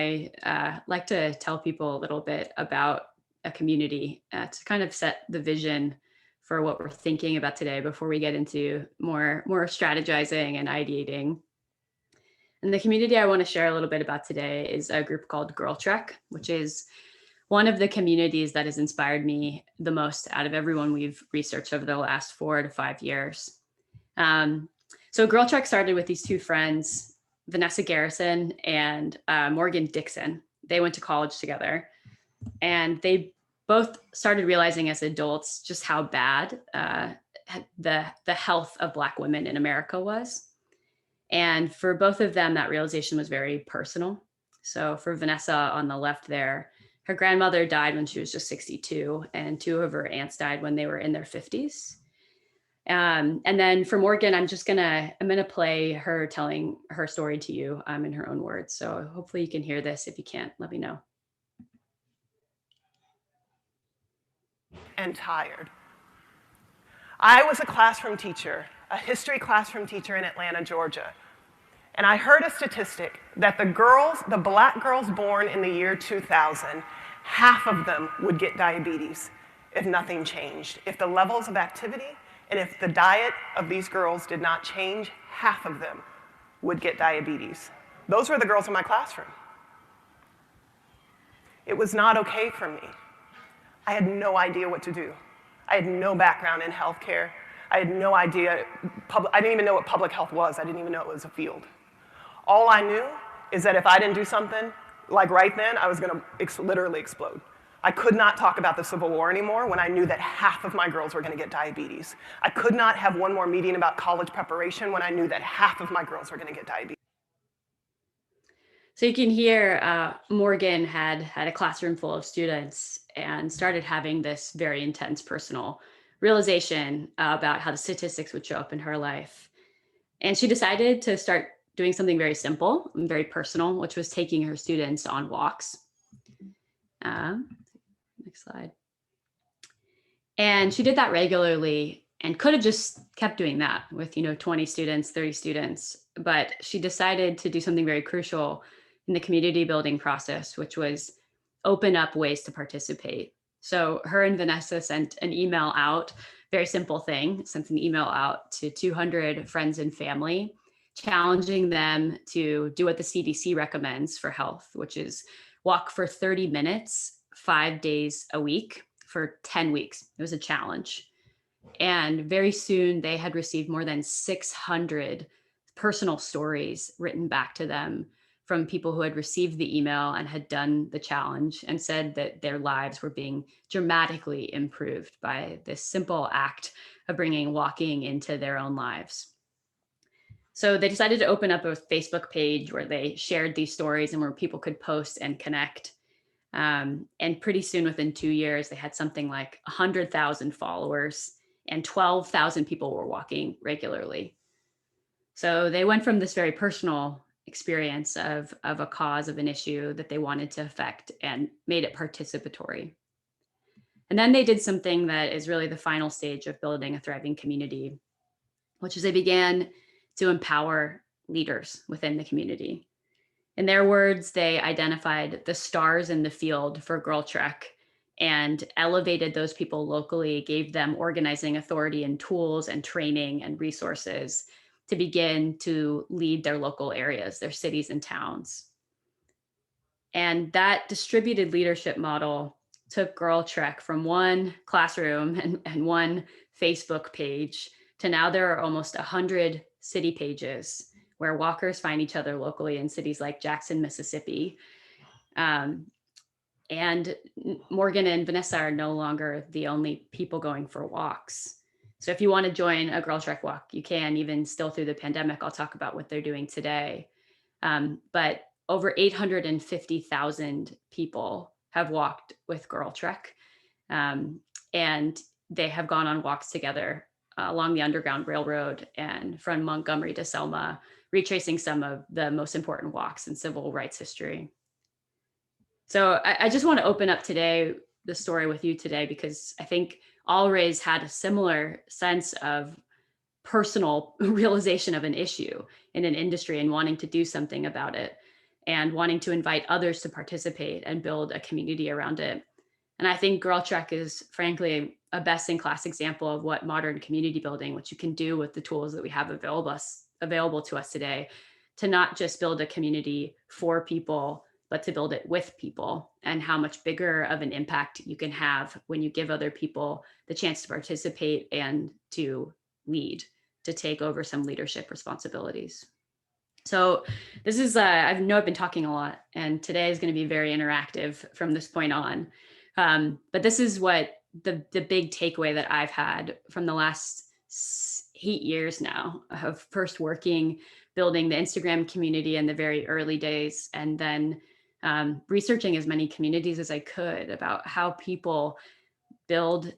I like to tell people a little bit about a community to kind of set the vision for what we're thinking about today before we get into more strategizing and ideating. And the community I want to share a little bit about today is a group called Girl Trek, which is one of the communities that has inspired me the most out of everyone we've researched over the last 4 to 5 years. Um, so Girl Trek started with these two friends, Vanessa Garrison and Morgan Dixon. They went to college together, and they both started realizing as adults just how bad the health of Black women in America was. And for both of them, that realization was very personal. So for Vanessa on the left there, her grandmother died when she was just 62, and two of her aunts died when they were in their 50s. And then for Morgan, I'm gonna play her telling her story to you in her own words. So hopefully you can hear this. If you can't, let me know. And tired. I was a classroom teacher, a history classroom teacher in Atlanta, Georgia. And I heard a statistic that the Black girls born in the year 2000, half of them would get diabetes if nothing changed. If the levels of activity and if the diet of these girls did not change, half of them would get diabetes. Those were the girls in my classroom. It was not okay for me. I had no idea what to do. I had no background in healthcare. I had no idea, I didn't even know what public health was. I didn't even know it was a field. All I knew is that if I didn't do something, like right then, I was gonna literally explode. I could not talk about the Civil War anymore when I knew that half of my girls were gonna get diabetes. I could not have one more meeting about college preparation when I knew that half of my girls were gonna get diabetes. So you can hear Morgan had a classroom full of students and started having this very intense personal realization about how the statistics would show up in her life. And she decided to start doing something very simple and very personal, which was taking her students on walks. Next slide. And she did that regularly and could have just kept doing that with 20 students, 30 students. But she decided to do something very crucial in the community building process, which was open up ways to participate. So her and Vanessa sent an email out, very simple thing, sent an email out to 200 friends and family, challenging them to do what the CDC recommends for health, which is walk for 30 minutes, 5 days a week for 10 weeks. It was a challenge. And very soon they had received more than 600 personal stories written back to them from people who had received the email and had done the challenge and said that their lives were being dramatically improved by this simple act of bringing walking into their own lives. So they decided to open up a Facebook page where they shared these stories and where people could post and connect. And pretty soon, within 2 years, they had something like 100,000 followers and 12,000 people were walking regularly. So they went from this very personal experience of a cause, of an issue that they wanted to affect, and made it participatory. And then they did something that is really the final stage of building a thriving community, which is they began to empower leaders within the community. In their words, they identified the stars in the field for Girl Trek and elevated those people locally, gave them organizing authority and tools and training and resources to begin to lead their local areas, their cities and towns. And that distributed leadership model took Girl Trek from one classroom and one Facebook page to now there are almost 100 city pages where walkers find each other locally in cities like Jackson, Mississippi. And Morgan and Vanessa are no longer the only people going for walks. So if you want to join a Girl Trek walk, you can, even still through the pandemic. I'll talk about what they're doing today. But over 850,000 people have walked with Girl Trek. And they have gone on walks together along the Underground Railroad and from Montgomery to Selma, retracing some of the most important walks in civil rights history. So I just want to open up today, the story with you today, because I think Always had a similar sense of personal realization of an issue in an industry and wanting to do something about it. and wanting to invite others to participate and build a community around it. And I think Girl Trek is frankly a best in class example of what modern community building, which you can do with the tools that we have available to us today, to not just build a community for people, but to build it with people, and how much bigger of an impact you can have when you give other people the chance to participate and to lead, to take over some leadership responsibilities. So this is, I know I've been talking a lot, and today is going to be very interactive from this point on. But this is what the big takeaway that I've had from the last 8 years now of first working, building the Instagram community in the very early days, and then researching as many communities as I could about how people build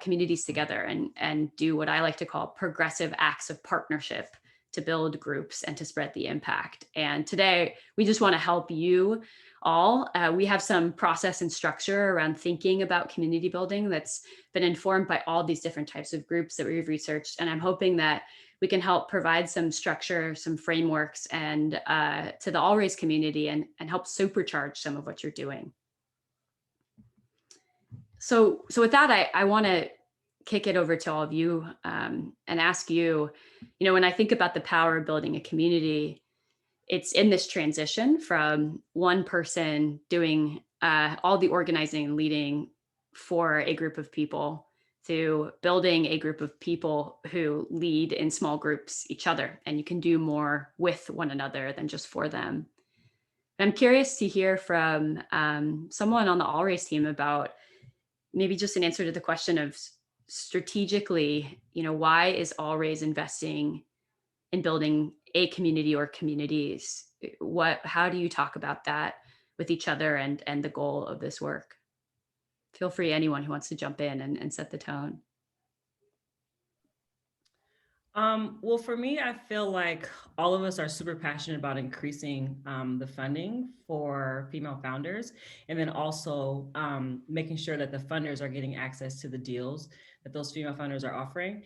communities together and do what I like to call progressive acts of partnership to build groups and to spread the impact. And today, we just want to help you all. We have some process and structure around thinking about community building that's been informed by all these different types of groups that we've researched. And I'm hoping that we can help provide some structure, some frameworks, and to the All Raise community, and help supercharge some of what you're doing. So with that, I want to kick it over to all of you and ask you, when I think about the power of building a community, it's in this transition from one person doing all the organizing and leading for a group of people to building a group of people who lead in small groups each other, and you can do more with one another than just for them. I'm curious to hear from someone on the All Race team about maybe just an answer to the question of strategically, why is All Raise investing in building a community or communities? How do you talk about that with each other and the goal of this work? Feel free, anyone who wants to jump in and set the tone. Well, for me, I feel like all of us are super passionate about increasing the funding for female founders, and then also making sure that the funders are getting access to the deals that those female founders are offering.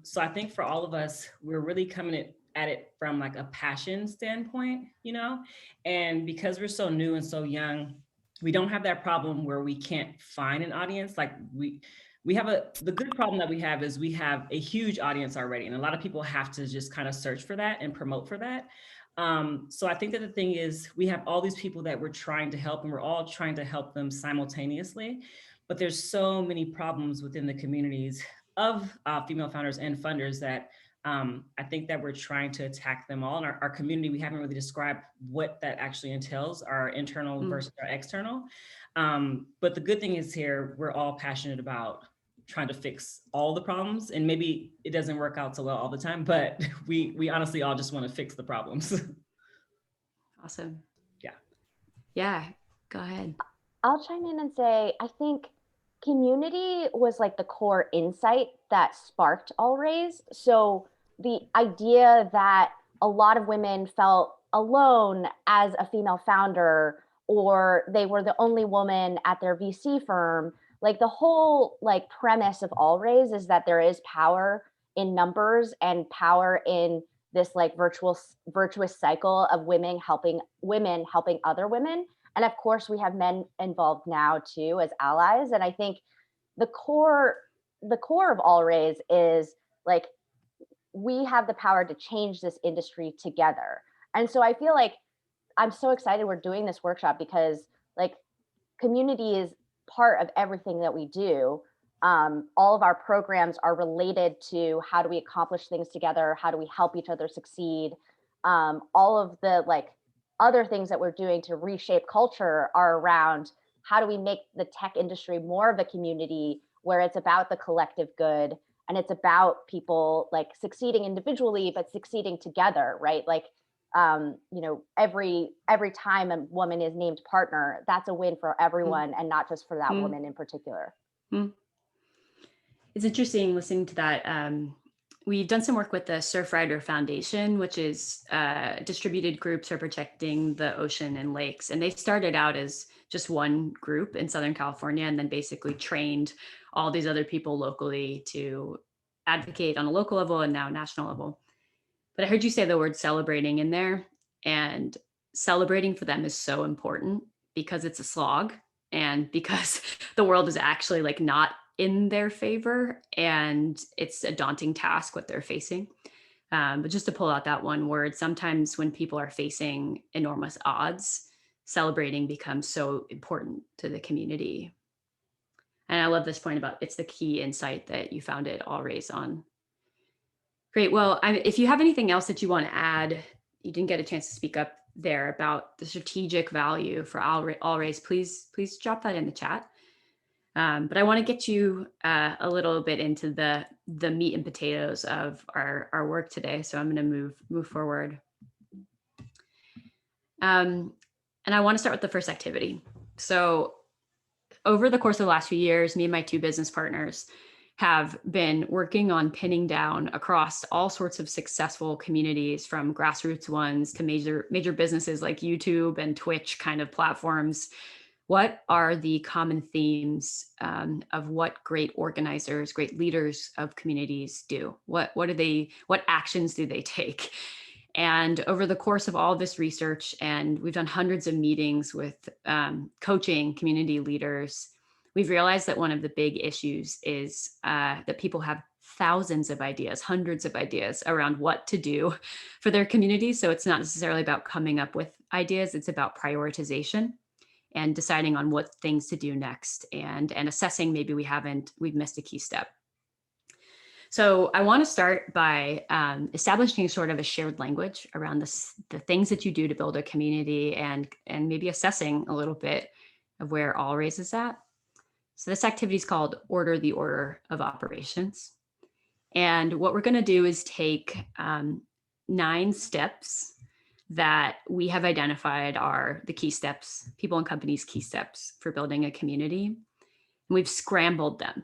So I think for all of us, we're really coming at it from like a passion standpoint, and because we're so new and so young, we don't have that problem where we can't find an audience. Like we have the good problem that we have is we have a huge audience already, and a lot of people have to just kind of search for that and promote for that. So I think that the thing is, we have all these people that we're trying to help, and we're all trying to help them simultaneously, but there's so many problems within the communities of female founders and funders that I think that we're trying to attack them all. In our community, we haven't really described what that actually entails, our internal versus our external. But the good thing is here, we're all passionate about trying to fix all the problems, and maybe it doesn't work out so well all the time, but we honestly all just want to fix the problems. Awesome. Yeah. Yeah, go ahead. I'll chime in and say, I think community was like the core insight that sparked All Raise. So the idea that a lot of women felt alone as a female founder, or they were the only woman at their VC firm, like the whole like premise of All Raise is that there is power in numbers and power in this like virtuous cycle of women helping other women. And of course, we have men involved now too as allies. And I think the core of All Raise is like, we have the power to change this industry together. And so I feel like I'm so excited we're doing this workshop, because like community is part of everything that we do. All of our programs are related to how do we accomplish things together? How do we help each other succeed? All of the like other things that we're doing to reshape culture are around how do we make the tech industry more of a community where it's about the collective good, and it's about people like succeeding individually, but succeeding together, right? Like, every time a woman is named partner, that's a win for everyone and not just for that woman in particular. It's interesting listening to that. We've done some work with the Surfrider Foundation, which is distributed groups for protecting the ocean and lakes. And they started out as just one group in Southern California, and then basically trained all these other people locally to advocate on a local level and now national level. But I heard you say the word celebrating in there. And celebrating for them is so important because it's a slog and because the world is actually like not in their favor and it's a daunting task what they're facing. But just to pull out that one word, sometimes when people are facing enormous odds, celebrating becomes so important to the community. And I love this point about it's the key insight that you founded All Raise on. Great. Well, if you have anything else that you want to add, you didn't get a chance to speak up there about the strategic value for All Raise, please drop that in the chat. But I want to get you a little bit into the meat and potatoes of our work today. So I'm going to move forward. And I want to start with the first activity. So over the course of the last few years, me and my two business partners have been working on pinning down across all sorts of successful communities, from grassroots ones to major businesses like YouTube and Twitch kind of platforms. What are the common themes of what great organizers, great leaders of communities do? What actions do they take? And over the course of all this research, and we've done hundreds of meetings with coaching community leaders, we've realized that one of the big issues is that people have thousands of ideas, hundreds of ideas around what to do for their community. So it's not necessarily about coming up with ideas, it's about prioritization and deciding on what things to do next, and assessing maybe we've missed a key step. So I want to start by establishing sort of a shared language around the things that you do to build a community, and maybe assessing a little bit of where All Raise is at. So this activity is called Order the Order of Operations. And what we're going to do is take 9 steps that we have identified are the key steps, people and companies' key steps for building a community. And we've scrambled them.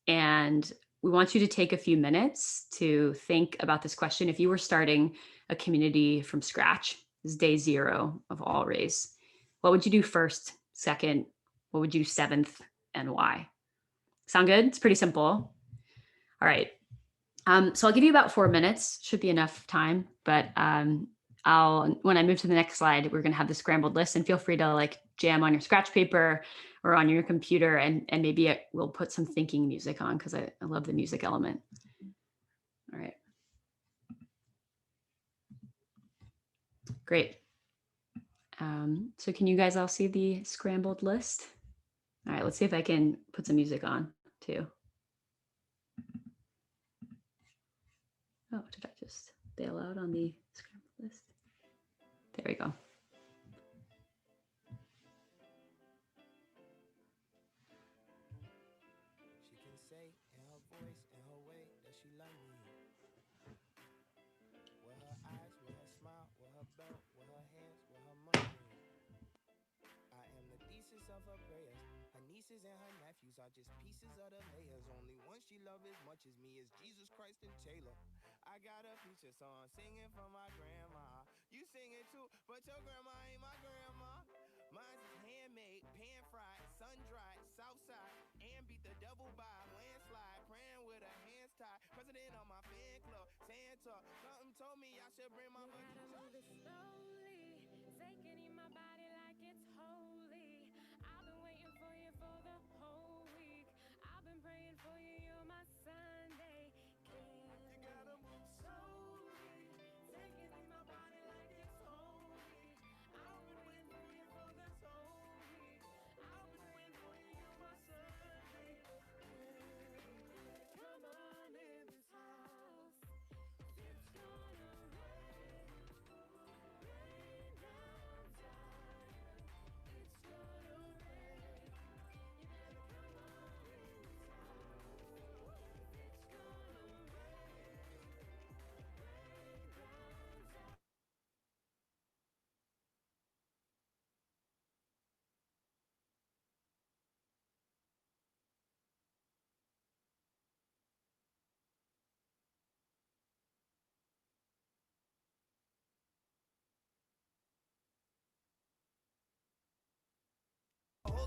And we want you to take a few minutes to think about this question. If you were starting a community from scratch, this is day 0 of All Raise, what would you do first, second? What would you do 7th, and why? Sound good? It's pretty simple. All right. So I'll give you about 4 minutes, should be enough time, but when I move to the next slide, we're going to have the scrambled list, and feel free to like jam on your scratch paper or on your computer, and maybe we'll put some thinking music on because I love the music element. All right. Great. So can you guys all see the scrambled list? All right, let's see if I can put some music on too. Oh, did I just bail out on the scrambled list? There we go. She can say in her voice, in her way, that she love me. With her eyes, with her smile, with her belt, with her hands, with her money. I am the thesis of her prayers. Her nieces and her nephews are just pieces of the layers. Only one she loves as much as me is Jesus Christ and Taylor. I got a future song singing for my grandma. You sing it too, but your grandma ain't my grandma. Mine's is handmade, pan-fried, sun-dried, southside, and beat the devil by a landslide. Praying with her hands tied, president of my fan club, Santa. Something told me I should bring my money. Move it slowly, take it in my body like it's holy. I've been waiting for you for the whole week. I've been praying for you, you're my Sunday. You gotta move slowly, take it in my body like it's holy. I've been waiting for you for this whole week. I've been waiting for you, you're my Sunday. Come on in this house, it's gonna rain down time.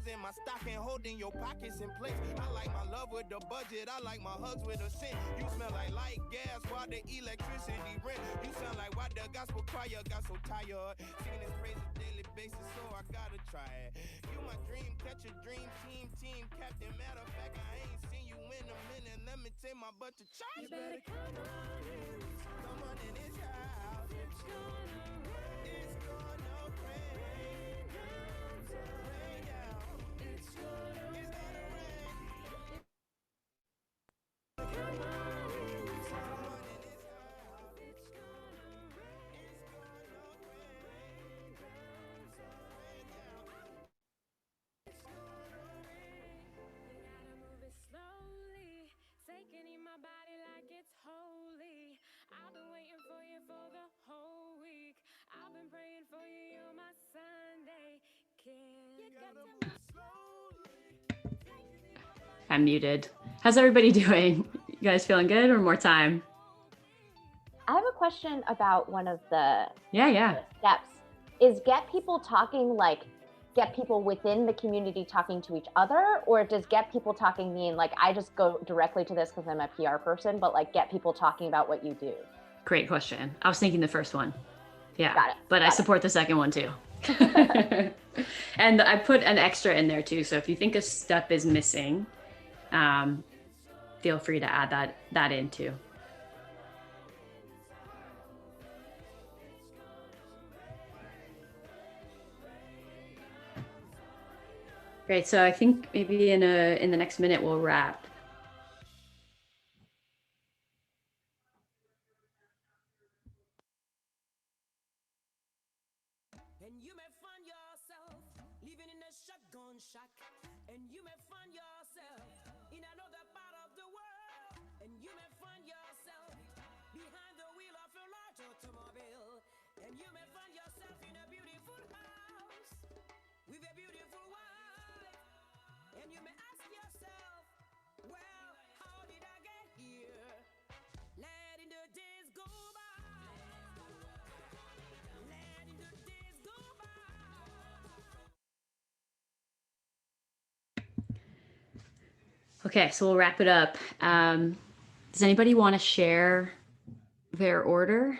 Zeros in my stocking, holding your pockets in place. I like my love with the budget, I like my hugs with a cent. You smell like light gas while the electricity rent. You sound like why the gospel choir got so tired. Singing this praise on a daily basis, so I gotta try it. You my dream, catch a dream team captain. Matter of fact, I ain't seen you in a minute. Let me take my butt to church. You better come on in this house. It's gonna rain down. It's gonna rain. Come on in this house. It's gonna rain. It's gonna rain. You gotta move it slowly. Taking in my body like it's holy. I've been waiting for you for the whole week. I've been praying for you, you're my Sunday. Can you gotta move slowly. I'm muted. How's everybody doing? You guys feeling good or more time? I have a question about one of the Yeah. steps. Is get people talking like get people within the community talking to each other, or does get people talking mean like I just go directly to this because I'm a PR person, but like get people talking about what you do? Great question. I was thinking the first one. Yeah. Got it. But I support the second one too. And I put an extra in there too. So if you think a step is missing, feel free to add that in too. Great. So I think maybe in the next minute we'll wrap. And you may find yourself living in a shotgun shack. And you may find yourself in another part of the world. And you may find yourself behind the wheel of a large automobile. And you may find yourself in a beautiful house with a beautiful wife. And you may ask yourself, well, how did I get here? Letting the days go by. Letting the days go by. Okay, so we'll wrap it up. Does anybody want to share their order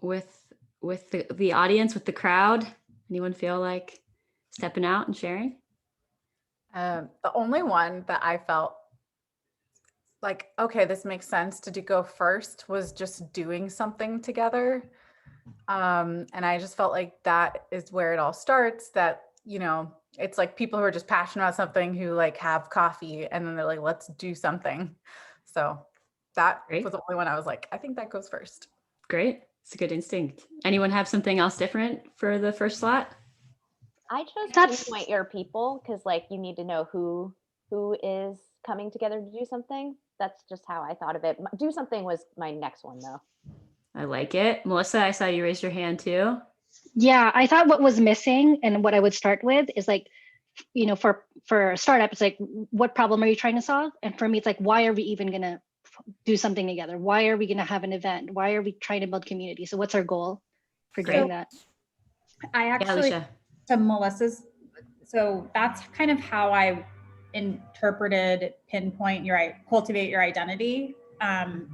with the audience, with the crowd? Anyone feel like stepping out and sharing? The only one that I felt like, okay, this makes sense to go first was just doing something together. And I just felt like that is where it all starts, that, you know, it's like people who are just passionate about something who like have coffee and then they're like, let's do something. So that Great. was the only one I was like, I think that goes first. Great. It's a good instinct. Anyone have something else different for the first slot? I chose That's- pinpoint your people because like you need to know who is coming together to do something. That's just how I thought of it. Do something was my next one though. I like it. Melissa, I saw you raise your hand too. Yeah, I thought what was missing and what I would start with is like, you know, for a startup, it's like, what problem are you trying to solve? And for me, it's like, why are we even going to do something together? Why are we going to have an event? Why are we trying to build community? So what's our goal for doing that? I Yeah, actually, Alicia. to Melissa's, so that's kind of how I interpreted pinpoint your, cultivate your identity,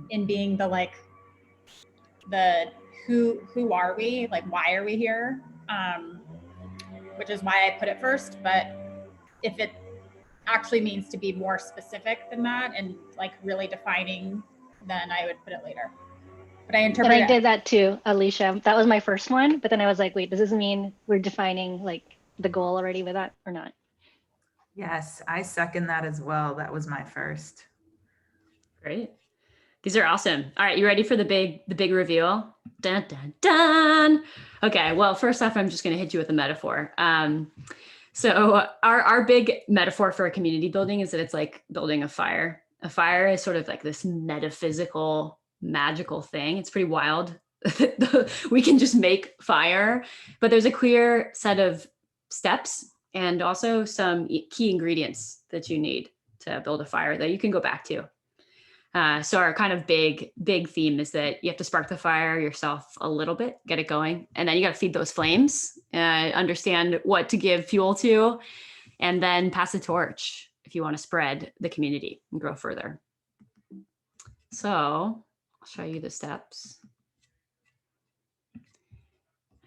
in being the like, the who are we, like why are we here, which is why I put it first. But if it actually means to be more specific than that and like really defining, then I would put it later. But I interpret And I did that too, Alicia. That was my first one, but then I was like, wait, does this mean we're defining like the goal already with that or not? Yes, I second that as well. That was my first. Great. These are awesome. All right, you ready for the big reveal? Dun, dun, dun. Okay, well, first off, I'm just going to hit you with a metaphor. So our big metaphor for a community building is that it's like building a fire. A fire is sort of like this metaphysical, magical thing. It's pretty wild. We can just make fire, but there's a clear set of steps and also some key ingredients that you need to build a fire that you can go back to. So our kind of big theme is that you have to spark the fire yourself a little bit, get it going, and then you got to feed those flames, understand what to give fuel to, and then pass the torch if you want to spread the community and grow further. So I'll show you the steps.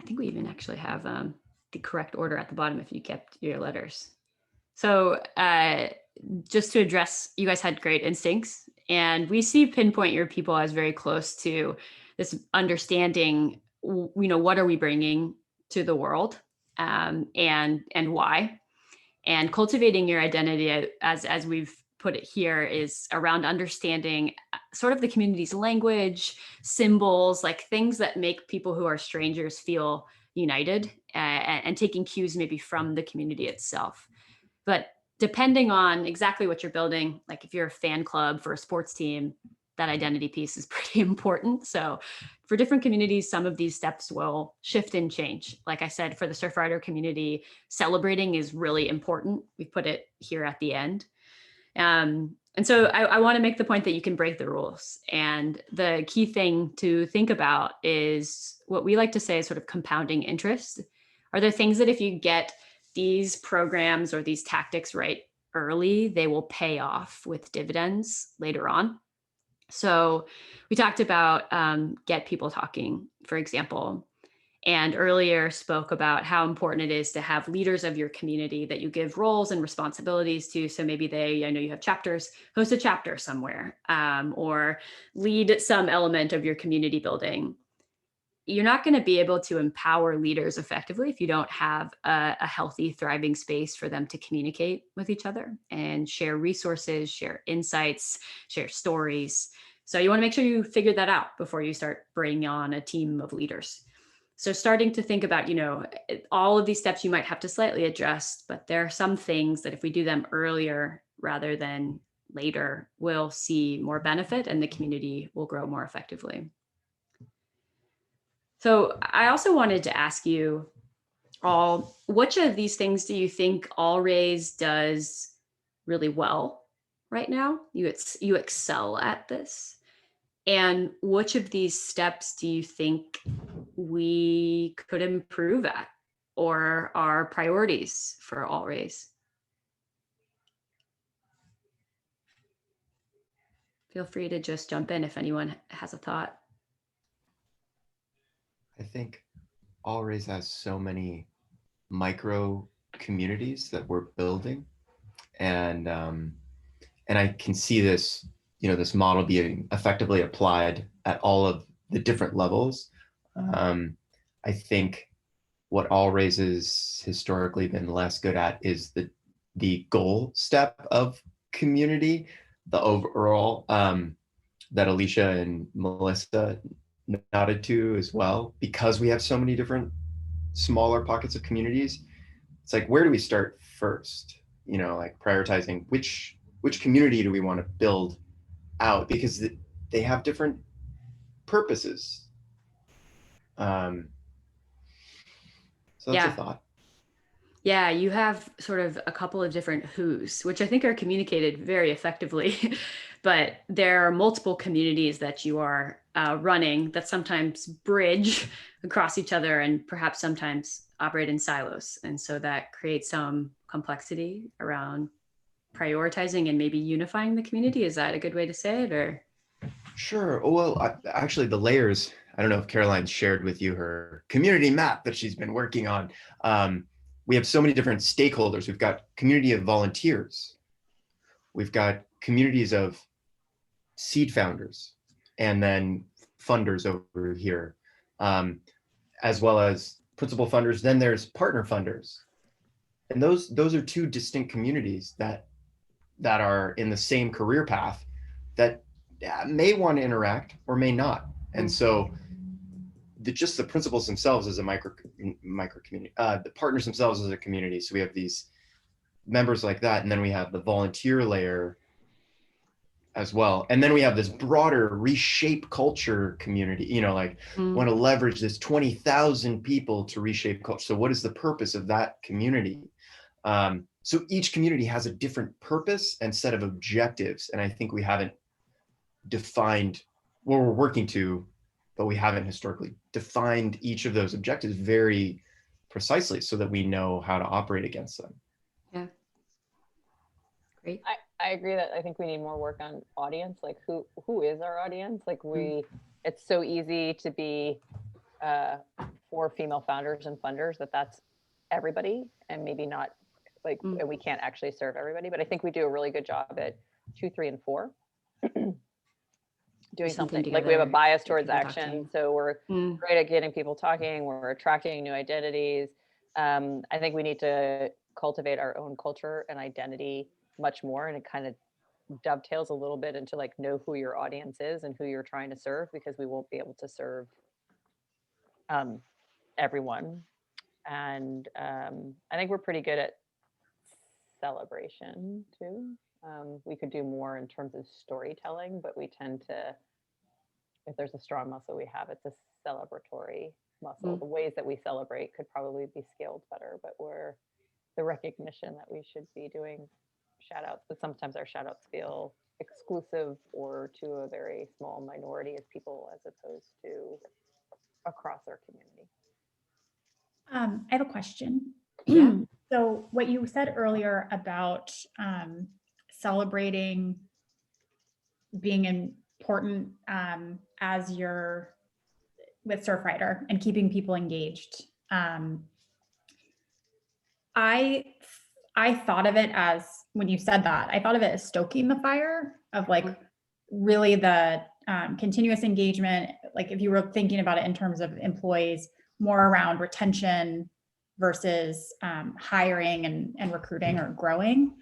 I think we even actually have the correct order at the bottom if you kept your letters. So just to address, you guys had great instincts, and we see pinpoint your people as very close to this understanding, what are we bringing to the world, and why, and cultivating your identity as we've put it here is around understanding sort of the community's language, symbols, like things that make people who are strangers feel united, and taking cues maybe from the community itself. But depending on exactly what you're building, like if you're a fan club for a sports team, that identity piece is pretty important. So for different communities, some of these steps will shift and change. Like I said, for the Surfrider community, celebrating is really important. We put it here at the end. And so I want to make the point that you can break the rules. And the key thing to think about is what we like to say is sort of compounding interest. Are there things that if you get these programs or these tactics right early, they will pay off with dividends later on? So we talked about get people talking, for example, and earlier spoke about how important it is to have leaders of your community that you give roles and responsibilities to. So maybe I know you have chapters, host a chapter somewhere, or lead some element of your community building. You're not going to be able to empower leaders effectively if you don't have a healthy, thriving space for them to communicate with each other and share resources, share insights, share stories. So you want to make sure you figure that out before you start bringing on a team of leaders. So starting to think about, all of these steps you might have to slightly adjust, but there are some things that if we do them earlier rather than later, we'll see more benefit and the community will grow more effectively. So I also wanted to ask you all, which of these things do you think Allraise does really well right now? You excel at this. And which of these steps do you think we could improve at or are priorities for Allraise? Feel free to just jump in if anyone has a thought. I think Allraise has so many micro communities that we're building, and I can see this, this model being effectively applied at all of the different levels. I think what Allraise has historically been less good at is the goal step of community, the overall that Alicia and Melissa nodded to as well, because we have so many different smaller pockets of communities. It's like, where do we start first? Like prioritizing which community do we want to build out, because they have different purposes. So that's a thought. Yeah, you have sort of a couple of different who's, which I think are communicated very effectively, but there are multiple communities that you are running that sometimes bridge across each other and perhaps sometimes operate in silos. And so that creates some complexity around prioritizing and maybe unifying the community. Is that a good way to say it, or? Sure. Well, actually the layers, I don't know if Caroline shared with you her community map that she's been working on. We have so many different stakeholders. We've got community of volunteers. We've got communities of seed founders, and then funders over here, as well as principal funders. Then there's partner funders. And those are two distinct communities that are in the same career path that may want to interact or may not. And so just the principals themselves as a micro community, the partners themselves as a community. So we have these members like that, and then we have the volunteer layer as well. And then we have this broader reshape culture community, want to leverage this 20,000 people to reshape culture. So what is the purpose of that community? So each community has a different purpose and set of objectives. And I think we haven't defined what we're working to, but we haven't historically defined each of those objectives very precisely so that we know how to operate against them. Yeah, Great. I agree that I think we need more work on audience, like who is our audience? Like it's so easy to be for female founders and funders that's everybody, and maybe not like, and we can't actually serve everybody, but I think we do a really good job at 2, 3, and 4. Doing something like we have a bias towards action, so we're great at getting people talking, we're attracting new identities. I think we need to cultivate our own culture and identity much more, and it kind of dovetails a little bit into like know who your audience is and who you're trying to serve, because we won't be able to serve everyone. And I think we're pretty good at celebration too. We could do more in terms of storytelling, but we tend to, if there's a strong muscle we have, it's a celebratory muscle. The ways that we celebrate could probably be scaled better, but we're the recognition that we should be doing shout outs, but sometimes our shout outs feel exclusive or to a very small minority of people as opposed to across our community. I have a question. Yeah. So what you said earlier about celebrating being important as you're with Surfrider and keeping people engaged. I thought of it as, when you said that, I thought of it as stoking the fire of like really the continuous engagement. Like if you were thinking about it in terms of employees, more around retention versus hiring and recruiting or growing.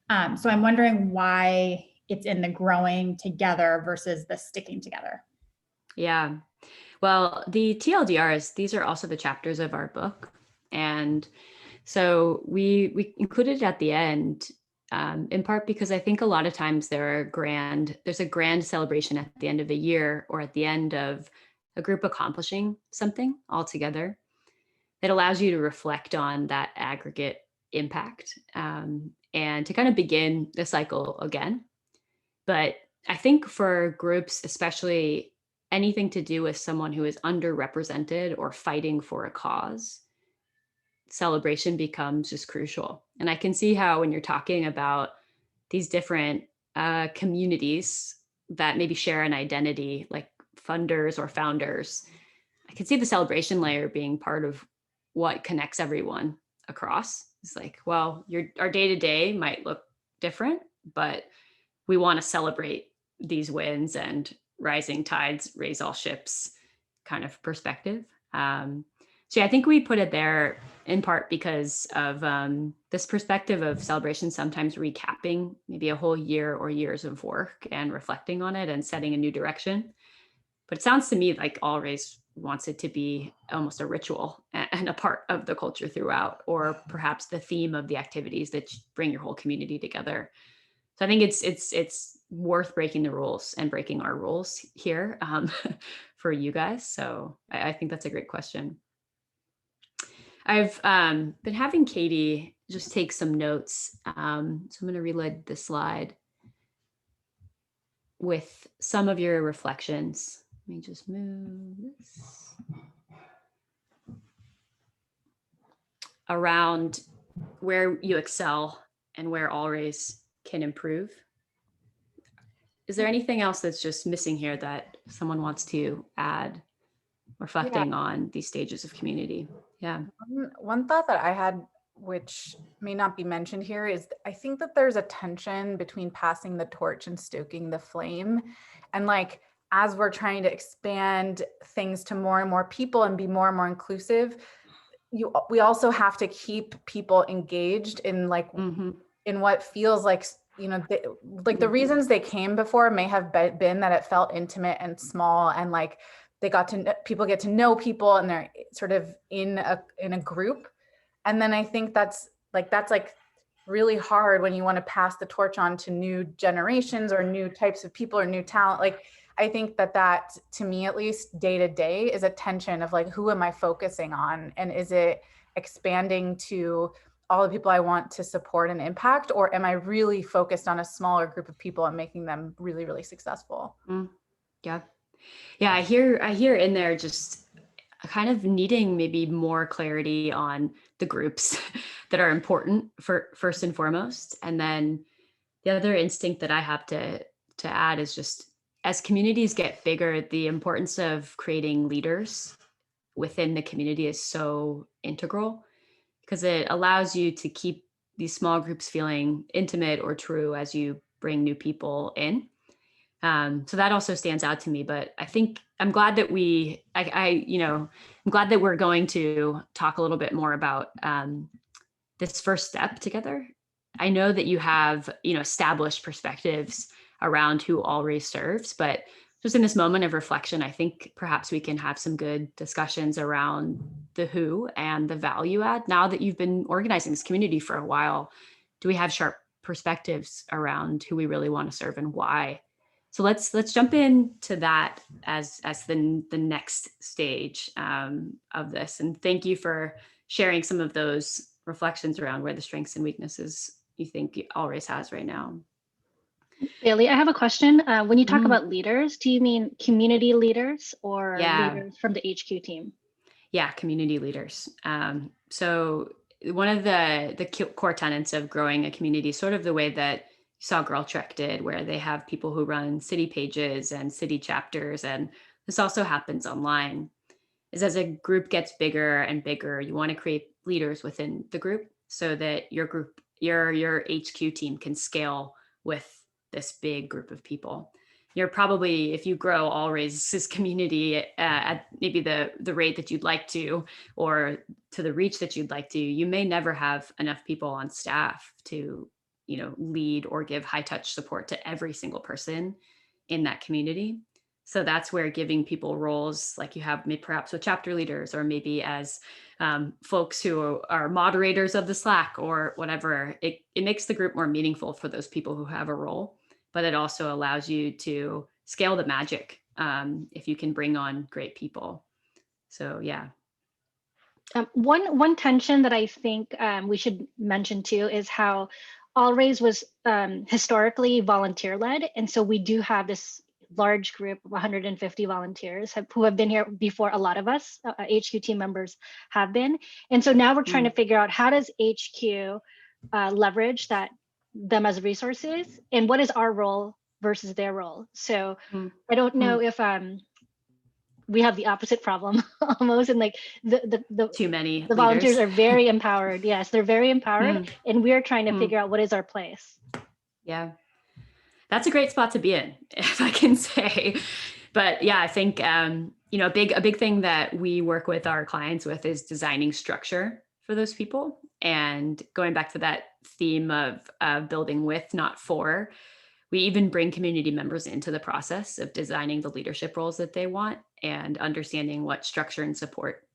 So I'm wondering why it's in the growing together versus the sticking together. Yeah. Well, the TLDRs, these are also the chapters of our book. And so we included it at the end, in part because I think a lot of times there's a grand celebration at the end of the year or at the end of a group accomplishing something all together that allows you to reflect on that aggregate impact and to kind of begin the cycle again. But I think for groups, especially anything to do with someone who is underrepresented or fighting for a cause, celebration becomes just crucial. And I can see how when you're talking about these different communities that maybe share an identity, like funders or founders, I can see the celebration layer being part of what connects everyone across. It's like, well, our day-to-day might look different, but we want to celebrate these wins and rising tides raise all ships kind of perspective. So yeah, I think we put it there in part because of this perspective of celebration, sometimes recapping maybe a whole year or years of work and reflecting on it and setting a new direction. But it sounds to me like Always wants it to be almost a ritual and a part of the culture throughout, or perhaps the theme of the activities that bring your whole community together. So I think it's worth breaking the rules and breaking our rules here for you guys. So I think that's a great question. I've been having Katie just take some notes. So I'm going to reload the slide with some of your reflections. Let me just move this around where you excel and where Always can improve. Is there anything else that's just missing here that someone wants to add, reflecting on these stages of community? Yeah. One thought that I had, which may not be mentioned here, is I think that there's a tension between passing the torch and stoking the flame. And like, as we're trying to expand things to more and more people and be more and more inclusive, we also have to keep people engaged in like, in what feels like, you know, like the reasons they came before may have been that it felt intimate and small, and like people get to know people and they're sort of in a group. And then I think that's really hard when you want to pass the torch on to new generations or new types of people or new talent. Like, I think that to me, at least day to day, is a tension of like, who am I focusing on? And is it expanding to all the people I want to support and impact? Or am I really focused on a smaller group of people and making them really, really successful? Yeah. Yeah. I hear in there just kind of needing maybe more clarity on the groups that are important for first and foremost. And then The other instinct that I have to add is just as communities get bigger, the importance of creating leaders within the community is so integral because it allows you to keep these small groups feeling intimate or true as you bring new people in. So that also stands out to me. But I think I'm glad that I'm glad that we're going to talk a little bit more about this first step together. I know that you have, established perspectives around who Always serves, but just in this moment of reflection, I think perhaps we can have some good discussions around the who and the value add. Now that you've been organizing this community for a while, do we have sharp perspectives around who we really want to serve and why? So let's jump into that as the next stage of this. And thank you for sharing some of those reflections around where the strengths and weaknesses you think Always has right now. Bailey, I have a question. When you talk Mm. about leaders, do you mean community leaders or Yeah. leaders from the HQ team? Yeah, community leaders. So one of the core tenets of growing a community, sort of the way that you saw Girl Trek did, where they have people who run city pages and city chapters, and this also happens online, is as a group gets bigger and bigger, you want to create leaders within the group so that your group, your HQ team can scale with this big group of people. You're probably, if you grow Always this community at maybe the rate that you'd like to, or to the reach that you'd like to, you may never have enough people on staff to, lead or give high touch support to every single person in that community. So that's where giving people roles like you have maybe perhaps with chapter leaders, or maybe as folks who are moderators of the Slack or whatever, it makes the group more meaningful for those people who have a role. But it also allows you to scale the magic if you can bring on great people. So yeah. One tension that I think we should mention too is how Always was historically volunteer led, and so we do have this large group of 150 volunteers who have been here before a lot of us HQ team members have been, and so now we're trying to figure out how does HQ leverage them as resources, and what is our role versus their role. So I don't know if we have the opposite problem almost, and like the too many the volunteers leaders. are very empowered. Yes, they're very empowered, and we're trying to figure out what is our place. Yeah, that's a great spot to be in, if I can say. But yeah, I think a big thing that we work with our clients with is designing structure for those people, and going back to that theme of building with, not for. We even bring community members into the process of designing the leadership roles that they want and understanding what structure and support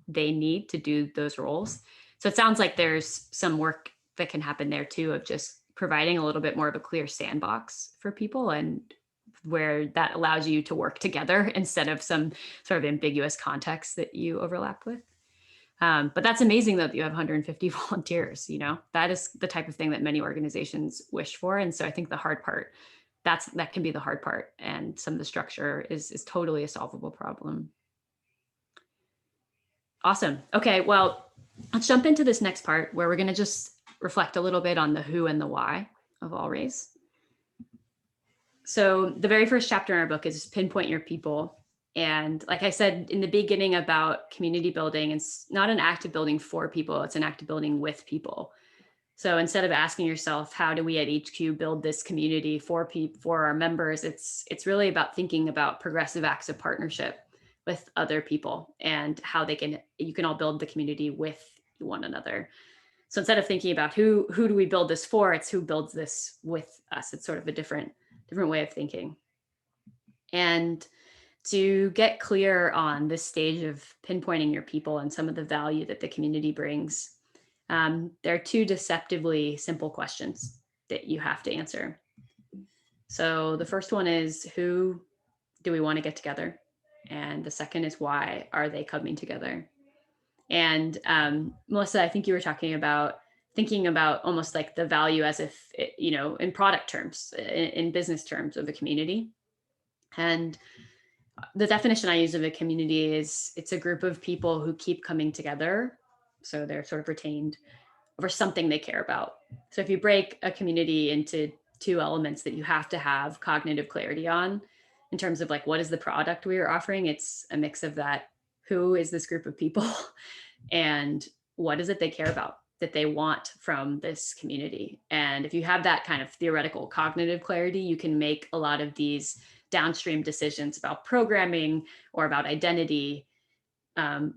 they need to do those roles. So it sounds like there's some work that can happen there too, of just providing a little bit more of a clear sandbox for people, and where that allows you to work together instead of some sort of ambiguous context that you overlap with. But that's amazing that you have 150 volunteers. That is the type of thing that many organizations wish for. And so I think the hard part, that can be the hard part. And some of the structure is totally a solvable problem. Awesome. Okay, well, let's jump into this next part where we're going to just reflect a little bit on the who and the why of Always. So the very first chapter in our book is Pinpoint Your People. And like I said in the beginning about community building, it's not an act of building for people, it's an act of building with people. So instead of asking yourself, how do we at HQ build this community for our members, it's really about thinking about progressive acts of partnership with other people and how you can all build the community with one another. So instead of thinking about who do we build this for, it's who builds this with us. It's sort of a different way of thinking. And to get clear on this stage of pinpointing your people and some of the value that the community brings, there are two deceptively simple questions that you have to answer. So the first one is, who do we want to get together? And the second is, why are they coming together? And Melissa, I think you were thinking about almost like the value as if, in product terms, in business terms of a community. And the definition I use of a community is it's a group of people who keep coming together. So they're sort of retained over something they care about. So if you break a community into two elements that you have to have cognitive clarity on in terms of like, what is the product we are offering? It's a mix of that. Who is this group of people and what is it they care about, that they want from this community? And if you have that kind of theoretical cognitive clarity, you can make a lot of these downstream decisions about programming or about identity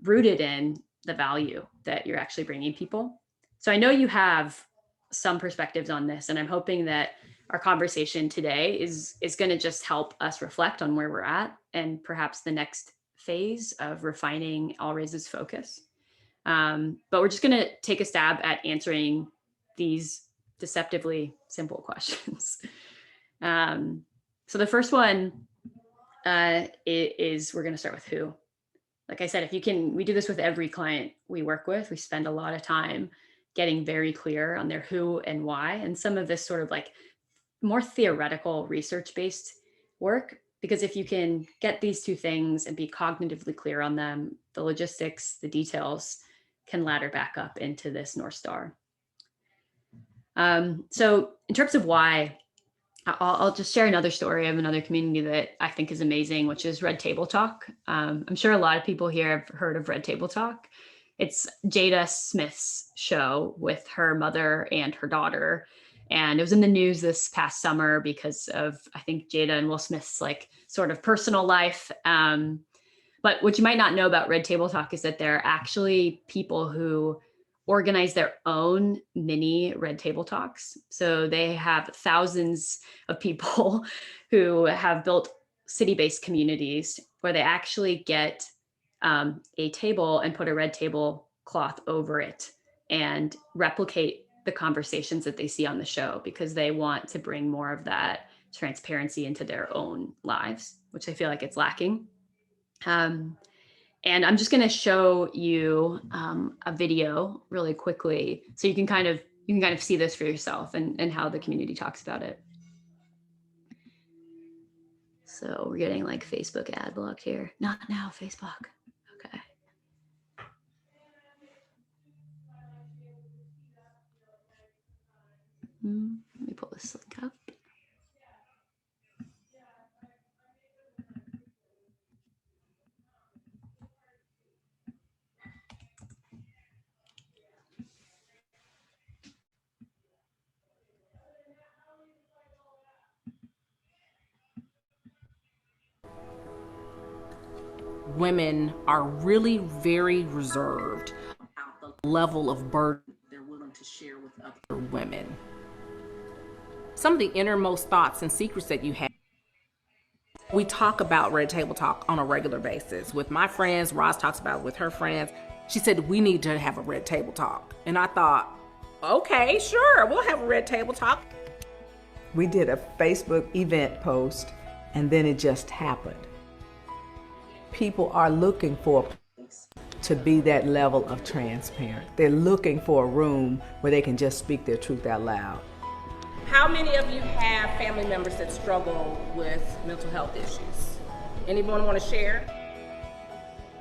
rooted in the value that you're actually bringing people. So I know you have some perspectives on this, and I'm hoping that our conversation today is going to just help us reflect on where we're at and perhaps the next phase of refining All Raises focus. But we're just going to take a stab at answering these deceptively simple questions. So the first one is we're going to start with who. Like I said, if you can, we do this with every client we work with. We spend a lot of time getting very clear on their who and why, and some of this sort of like more theoretical research-based work, because if you can get these two things and be cognitively clear on them, the logistics, the details can ladder back up into this North Star. So in terms of why, I'll just share another story of another community that I think is amazing, which is Red Table Talk. I'm sure a lot of people here have heard of Red Table Talk. It's Jada Smith's show with her mother and her daughter. And it was in the news this past summer because of, I think, Jada and Will Smith's like sort of personal life. But what you might not know about Red Table Talk is that there are actually people who organize their own mini Red Table Talks. So they have thousands of people who have built city-based communities where they actually get a table and put a red tablecloth over it and replicate the conversations that they see on the show, because they want to bring more of that transparency into their own lives, which I feel like it's lacking. And I'm just going to show you a video really quickly, so you can kind of see this for yourself and how the community talks about it. So we're getting like Facebook ad blocked here. Not now, Facebook. Okay. Let me pull this link up. Women are really very reserved about the level of burden they're willing to share with other women. Some of the innermost thoughts and secrets that you have. We talk about Red Table Talk on a regular basis with my friends. Roz talks about it with her friends. She said, we need to have a Red Table Talk. And I thought, okay, sure, we'll have a Red Table Talk. We did a Facebook event post, and then it just happened. People are looking for a place to be that level of transparent. They're looking for a room where they can just speak their truth out loud. How many of you have family members that struggle with mental health issues? Anyone want to share?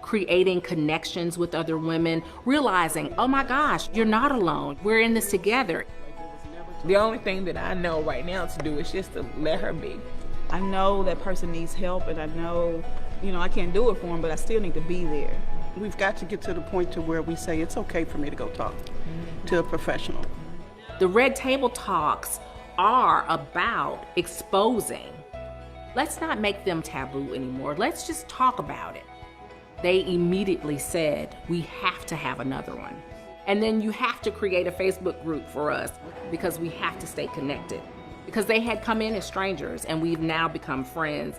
Creating connections with other women, realizing, oh my gosh, you're not alone. We're in this together. The only thing that I know right now to do is just to let her be. I know that person needs help, and I know, I can't do it for them, but I still need to be there. We've got to get to the point to where we say it's okay for me to go talk to a professional. The Red Table Talks are about exposing. Let's not make them taboo anymore. Let's just talk about it. They immediately said, we have to have another one. And then you have to create a Facebook group for us because we have to stay connected. Because they had come in as strangers and we've now become friends.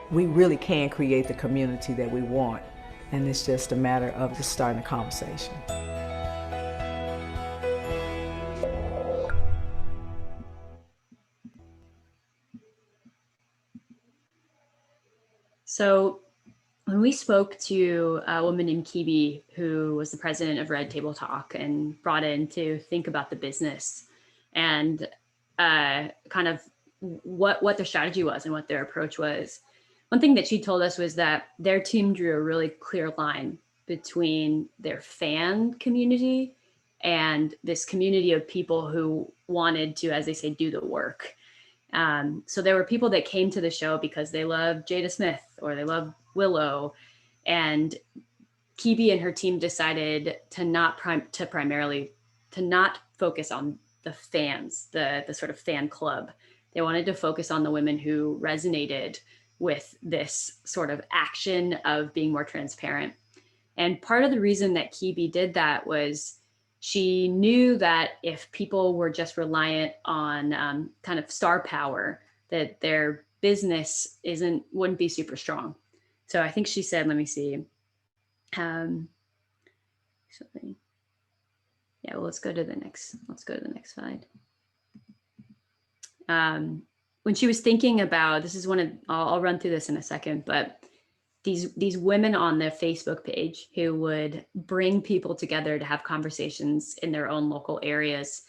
We really can create the community that we want, and it's just a matter of just starting a conversation. So when we spoke to a woman named Kibi, who was the president of Red Table Talk and brought in to think about the business and kind of what their strategy was and what their approach was, one thing that she told us was that their team drew a really clear line between their fan community and this community of people who wanted to, as they say, do the work. So there were people that came to the show because they love Jada Smith or they love Willow, and Kibi and her team decided to not focus on the fans, the sort of fan club. They wanted to focus on the women who resonated with this sort of action of being more transparent. And part of the reason that Kibi did that was she knew that if people were just reliant on kind of star power, that their business wouldn't be super strong. So I think she said, let me see. Something. Yeah, well, let's go to the next slide. When she was thinking about, this is one of, I'll run through this in a second, but these women on their Facebook page who would bring people together to have conversations in their own local areas.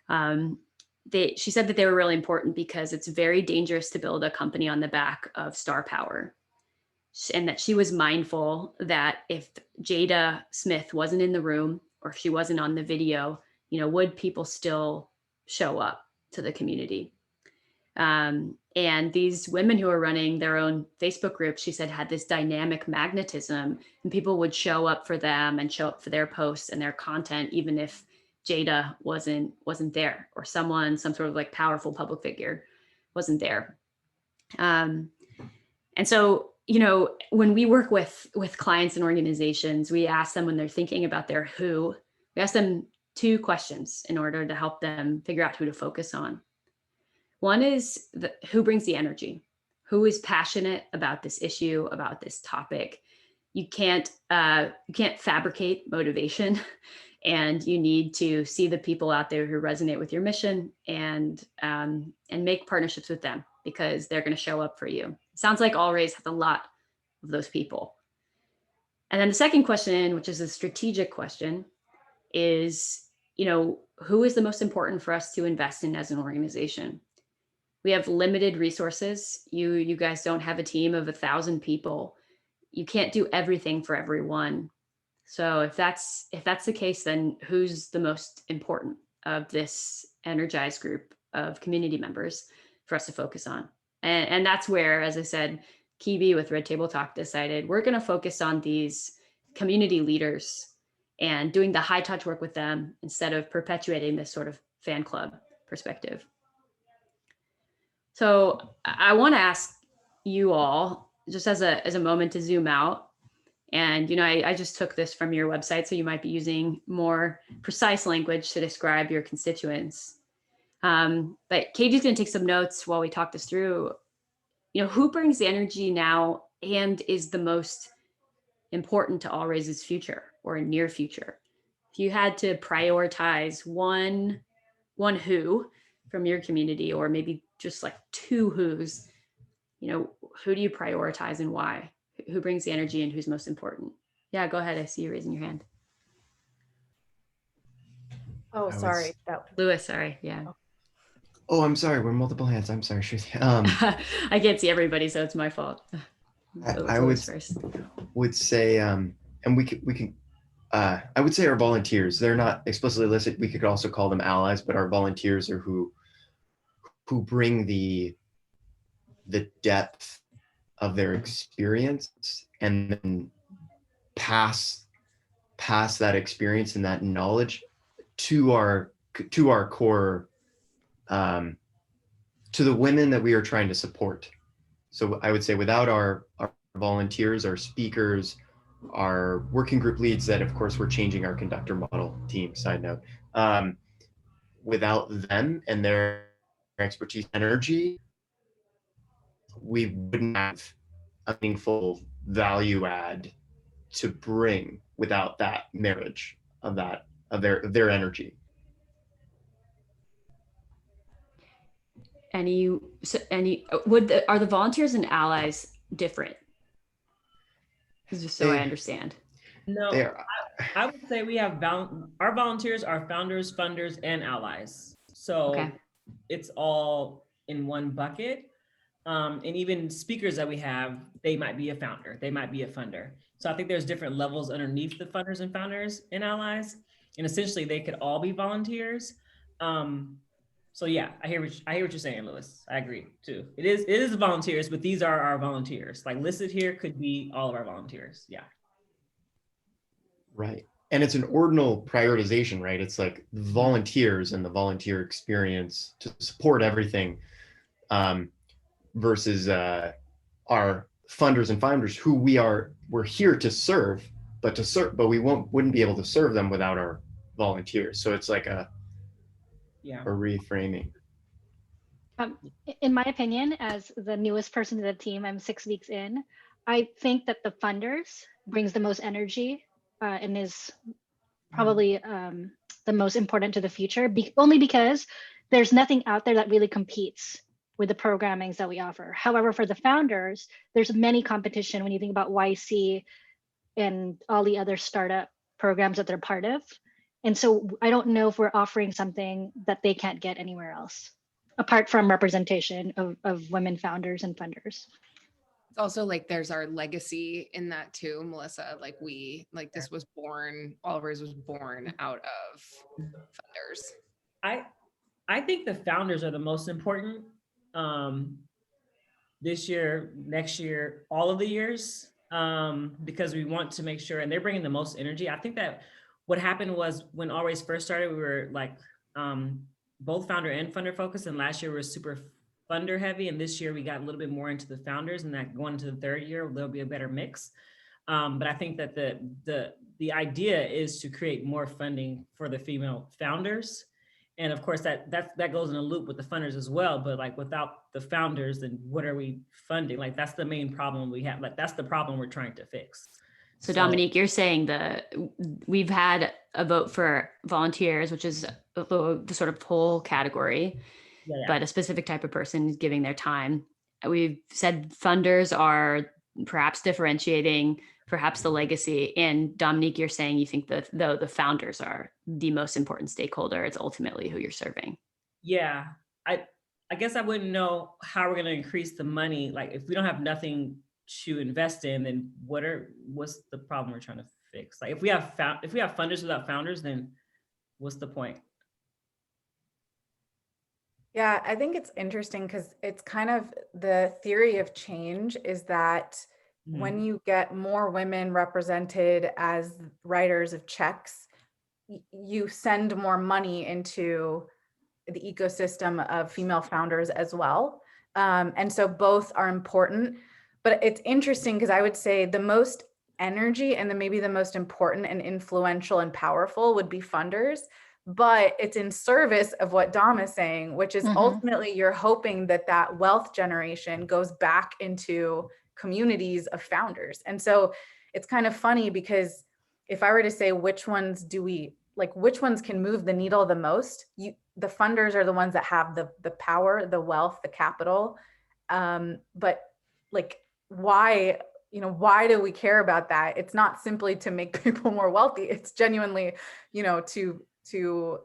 She said that they were really important because it's very dangerous to build a company on the back of star power. And that she was mindful that if Jada Smith wasn't in the room or if she wasn't on the video, would people still show up to the community? And these women who are running their own Facebook groups, she said, had this dynamic magnetism, and people would show up for them and show up for their posts and their content, even if Jada wasn't there, or some sort of like powerful public figure wasn't there. And so, when we work with clients and organizations, we ask them when they're thinking about their who, we ask them 2 questions in order to help them figure out who to focus on. One is who brings the energy, who is passionate about this issue, about this topic. You can't fabricate motivation, and you need to see the people out there who resonate with your mission and make partnerships with them because they're going to show up for you. It sounds like All Raise has a lot of those people. And then the second question, which is a strategic question, is, who is the most important for us to invest in as an organization? We have limited resources. You guys don't have a team of 1,000 people. You can't do everything for everyone. So if that's the case, then who's the most important of this energized group of community members for us to focus on? And that's where, as I said, Kibi with Red Table Talk decided we're going to focus on these community leaders and doing the high touch work with them instead of perpetuating this sort of fan club perspective. So I want to ask you all, just as a moment to zoom out. And, I just took this from your website, so you might be using more precise language to describe your constituents. But Katie's going to take some notes while we talk this through. Who brings the energy now and is the most important to All Raise's future or near future? If you had to prioritize one who from your community, or maybe just like 2 who's, who do you prioritize and why? Who brings the energy and who's most important? Yeah, go ahead. I see you raising your hand. Oh, sorry. Louis, sorry. Yeah. Oh, I'm sorry. We're multiple hands. I'm sorry. I can't see everybody, so it's my fault. I would say, and we can. I would say our volunteers. They're not explicitly listed. We could also call them allies, but our volunteers are who bring the depth of their experience and then pass that experience and that knowledge to our core, to the women that we are trying to support. So I would say without our volunteers, our speakers, our working group leads, that of course we're changing our conductor model team, side note, without them and their expertise, energy, we wouldn't have a meaningful value add to bring without that marriage of their energy. Are the volunteers and allies different? Just so I understand. No, I would say we have our volunteers are founders, funders, and allies. So it's all in one bucket. And even speakers that we have, they might be a founder, they might be a funder. So I think there's different levels underneath the funders and founders and allies. and essentially they could all be volunteers. So yeah, I hear what you're saying, Lewis. I agree too. It is volunteers, but these are our volunteers. Like listed here could be all of our volunteers. Yeah. Right. And it's an ordinal prioritization, right? It's like the volunteers and the volunteer experience to support everything, versus our funders and founders who we're here to serve, but we wouldn't be able to serve them without our volunteers. So it's like a reframing. In my opinion, as the newest person to the team, I'm 6 weeks in, I think that the funders brings the most energy and is probably the most important to the future, only because there's nothing out there that really competes with the programmings that we offer. However, for the founders, there's many competition when you think about YC and all the other startup programs that they're part of. And so I don't know if we're offering something that they can't get anywhere else, apart from representation of women founders and funders. It's also like there's our legacy in that too, Melissa. Like this was born, Oliver's was born out of funders. I think the founders are the most important this year, next year, all of the years, because we want to make sure, and they're bringing the most energy. I think that what happened was when Always first started, we were like both founder and funder focused, and last year we were super funder heavy, and this year we got a little bit more into the founders, and that going into the third year, there'll be a better mix. But I think that the idea is to create more funding for the female founders. And of course that goes in a loop with the funders as well, but like without the founders, then what are we funding? Like that's the main problem we have. Like that's the problem we're trying to fix. So Dominique, you're saying we've had a vote for volunteers, which is the sort of whole category, but a specific type of person is giving their time. We've said funders are perhaps differentiating, perhaps the legacy. And Dominique, you're saying you think that though the founders are the most important stakeholder, it's ultimately who you're serving. Yeah, I guess I wouldn't know how we're going to increase the money. Like if we don't have nothing to invest in, then what's the problem we're trying to fix? Like if we have funders without founders, then what's the point? Yeah, I think it's interesting because it's kind of the theory of change is that when you get more women represented as writers of checks, you send more money into the ecosystem of female founders as well. And so both are important, but it's interesting because I would say the most energy and maybe the most important and influential and powerful would be funders, but it's in service of what Dom is saying, which is ultimately you're hoping that wealth generation goes back into communities of founders. And so it's kind of funny because if I were to say which ones which ones can move the needle the most, the funders are the ones that have the power, the wealth, the capital. But like why do we care about that? It's not simply to make people more wealthy. It's genuinely, to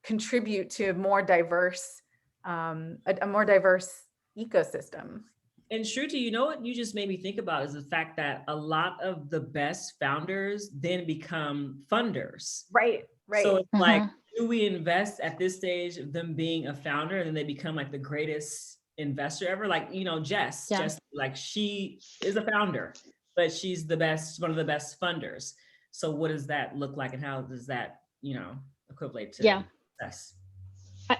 contribute to a more diverse ecosystem. And Shruti, what you just made me think about is the fact that a lot of the best founders then become funders. Right. So it's like, do we invest at this stage of them being a founder and then they become like the greatest investor ever? Like, Jess, like she is a founder, but she's one of the best funders. So what does that look like and how does that, equivalent to success?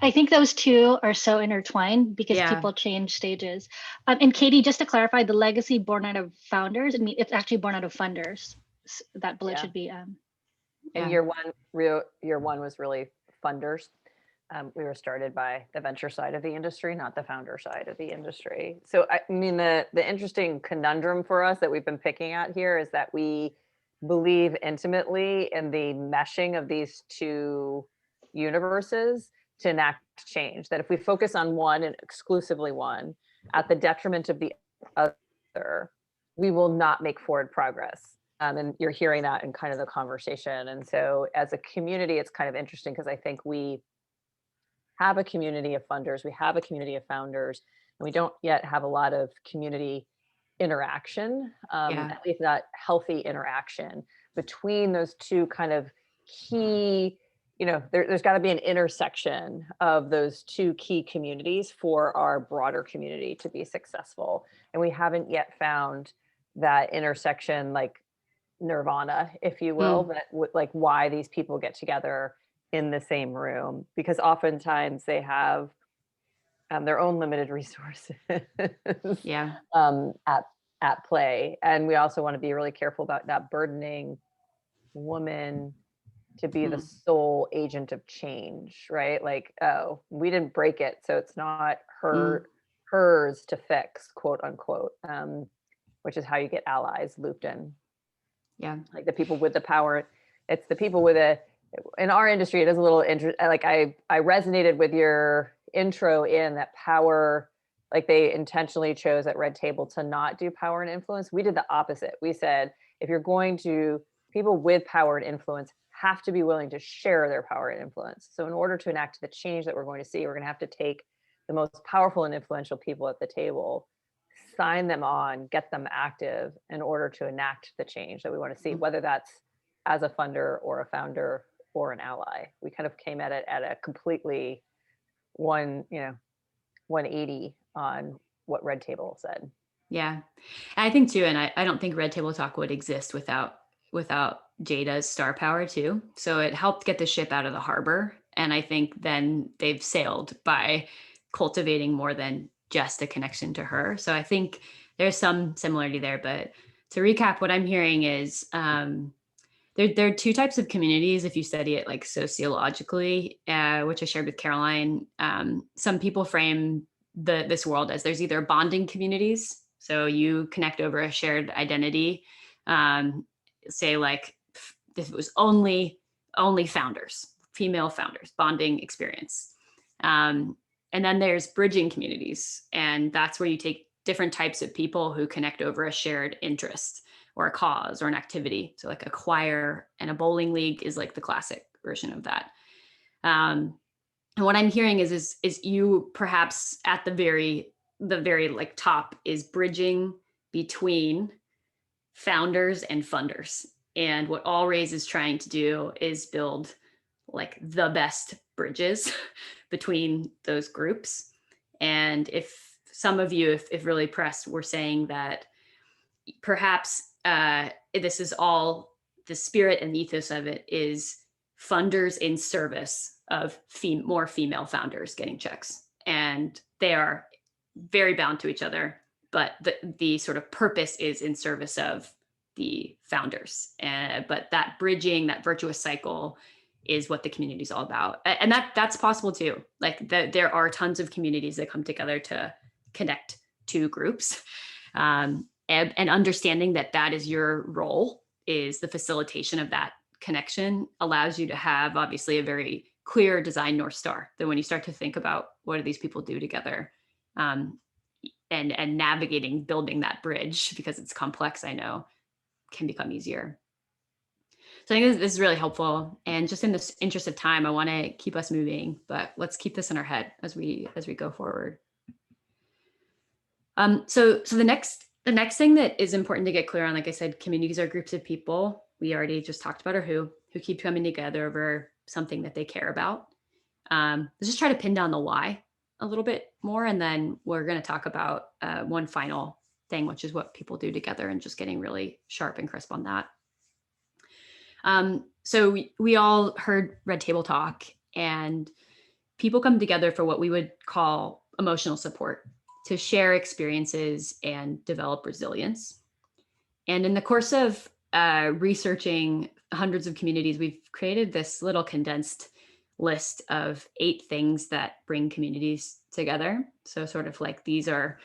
I think those two are so intertwined because people change stages. And Katie, just to clarify, the legacy born out of founders, it's actually born out of funders. That bullet should be. And year one was really funders. We were started by the venture side of the industry, not the founder side of the industry. So I mean, the interesting conundrum for us that we've been picking at here is that we believe intimately in the meshing of these two universes to enact change, that if we focus on one and exclusively one at the detriment of the other, we will not make forward progress. And you're hearing that in kind of the conversation. And so as a community, it's kind of interesting because I think we have a community of funders, we have a community of founders, and we don't yet have a lot of community interaction, at least not healthy interaction between those two kind of key, there's got to be an intersection of those two key communities for our broader community to be successful. And we haven't yet found that intersection, like nirvana, if you will, that like why these people get together in the same room, because oftentimes they have their own limited resources Yeah. At play. And we also want to be really careful about not burdening women to be the sole agent of change, right? Like, oh, we didn't break it, so it's not hers to fix, quote unquote, which is how you get allies looped in. Yeah. Like the people with the power. It's the people with in our industry, it is a little like I resonated with your intro in that power, like they intentionally chose at Red Table to not do power and influence. We did the opposite. We said, if you're going to, people with power and influence have to be willing to share their power and influence. So in order to enact the change that we're going to see, we're going to have to take the most powerful and influential people at the table, sign them on, get them active in order to enact the change that we want to see, whether that's as a funder or a founder or an ally. We kind of came at it at a completely 180 on what Red Table said. Yeah. And I think too, and I don't think Red Table Talk would exist without Jada's star power too. So it helped get the ship out of the harbor. And I think then they've sailed by cultivating more than just a connection to her. So I think there's some similarity there. But to recap, what I'm hearing is there are two types of communities if you study it like sociologically, which I shared with Caroline. Some people frame this world as there's either bonding communities, so you connect over a shared identity. Say like if it was only founders, female founders, bonding experience. And then there's bridging communities, and that's where you take different types of people who connect over a shared interest or a cause or an activity. So like a choir and a bowling league is like the classic version of that. And what I'm hearing is you perhaps at the very like top is bridging between founders and funders. And what All Raise is trying to do is build like the best bridges between those groups. And if some of you, if really pressed, were saying that perhaps this is all the spirit and ethos of it is funders in service of more female founders getting checks. And they are very bound to each other, but the sort of purpose is in service of the founders. But that bridging, that virtuous cycle is what the community is all about. And that's possible too. Like there are tons of communities that come together to connect two groups. And understanding that is your role, is the facilitation of that connection, allows you to have obviously a very clear design North Star. That when you start to think about what do these people do together, and navigating, building that bridge, because it's complex, I know, can become easier. So I think this is really helpful. And just in this interest of time, I want to keep us moving, but let's keep this in our head as we go forward. So the next thing that is important to get clear on, like I said, communities are groups of people. We already just talked about who keep coming together over something that they care about. Let's just try to pin down the why a little bit more. And then we're going to talk about one final thing, which is what people do together, and just getting really sharp and crisp on that. So we all heard Red Table Talk, and people come together for what we would call emotional support, to share experiences and develop resilience. And in the course of researching hundreds of communities, we've created this little condensed list of 8 things that bring communities together. So sort of like these are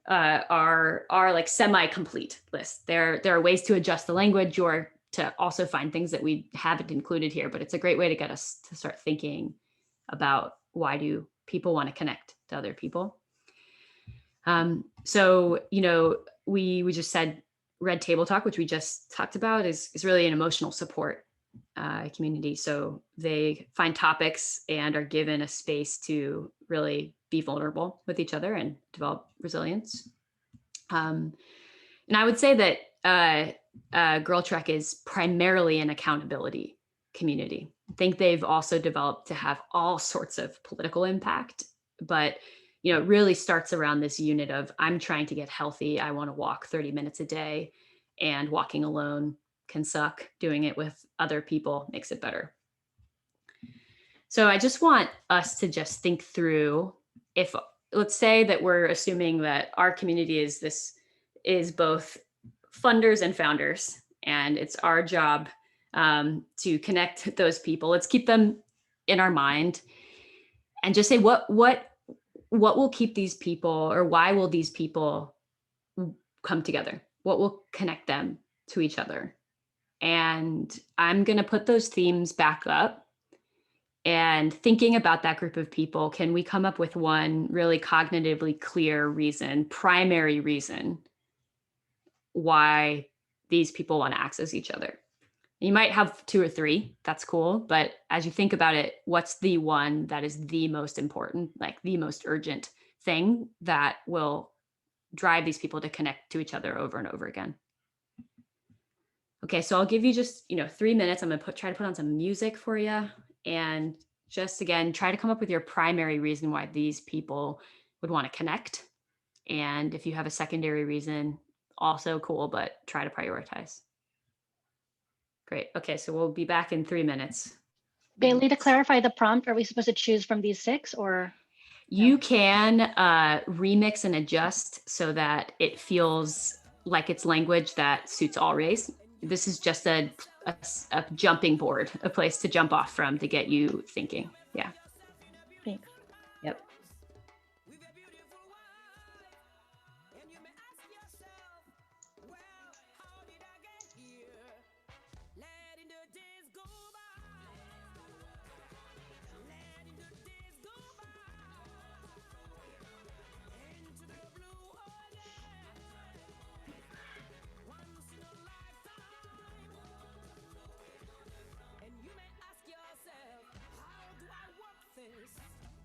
like semi-complete list. There are ways to adjust the language or to also find things that we haven't included here, but it's a great way to get us to start thinking about why do people want to connect to other people. So, we just said Red Table Talk, which we just talked about, is really an emotional support community. So they find topics and are given a space to really be vulnerable with each other and develop resilience. And I would say that Girl Trek is primarily an accountability community. I think they've also developed to have all sorts of political impact, but it really starts around this unit of I'm trying to get healthy. I want to walk 30 minutes a day, and walking alone can suck. Doing it with other people makes it better. So I just want us to just think through, if let's say that we're assuming that our community is both funders and founders, and it's our job to connect those people. Let's keep them in our mind and just say what will keep these people, or why will these people come together? What will connect them to each other? And I'm going to put those themes back up. And thinking about that group of people, can we come up with one really cognitively clear reason, primary reason why these people want to access each other? You might have 2 or 3, that's cool. But as you think about it, what's the one that is the most important, like the most urgent thing that will drive these people to connect to each other over and over again? Okay, so I'll give you just 3 minutes. I'm gonna try to put on some music for you, and just again try to come up with your primary reason why these people would want to connect. And if you have a secondary reason, also cool, but try to prioritize. Great. Okay, so we'll be back in 3 minutes. Bailey, to clarify the prompt, are we supposed to choose from these 6 or? You can remix and adjust so that it feels like it's language that suits all race. This is just a jumping board, a place to jump off from to get you thinking. Yeah. Thanks. Yep.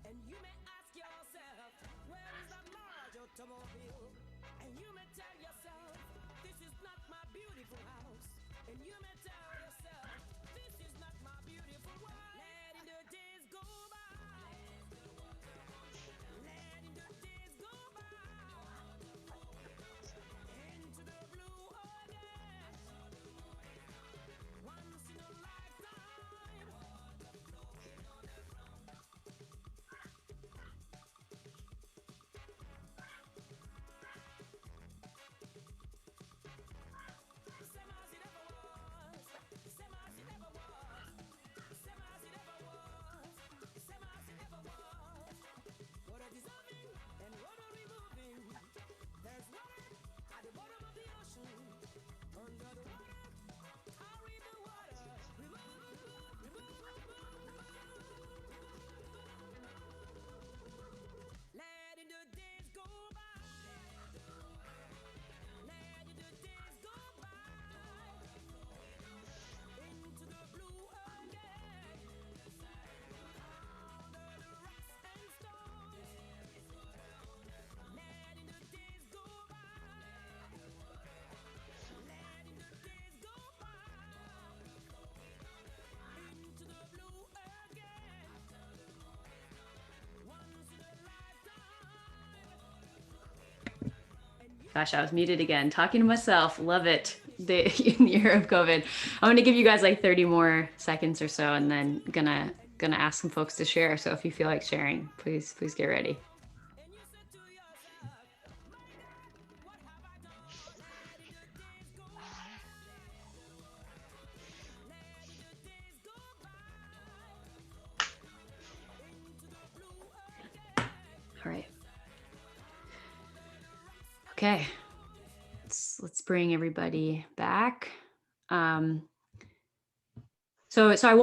And you may ask yourself, where is that large automobile? And you may tell yourself, this is not my beautiful house. And you may tell yourself, this is not my beautiful world. Letting the days go by. Letting the days go by. Into the blue again. Once in a lifetime. Gosh, I was muted again, talking to myself. Love it. The year of COVID. I'm gonna give you guys like 30 more seconds or so, and then gonna ask some folks to share. So if you feel like sharing, please get ready. All right. Okay. Let's bring everybody back. So I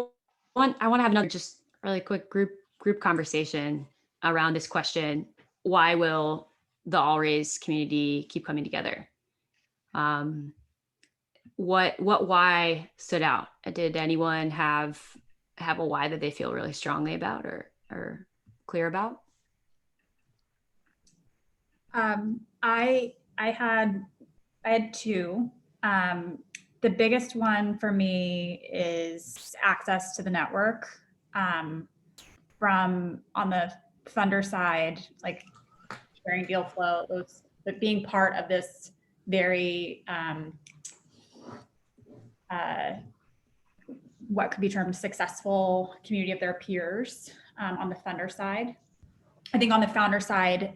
want to have another just really quick group conversation around this question: why will the All Raise community keep coming together? What why stood out? Did anyone have a why that they feel really strongly about or clear about? I had 2. the biggest one for me is access to the network. From on the funder side, like sharing deal flow, but being part of this very what could be termed successful community of their peers on the funder side. I think on the founder side,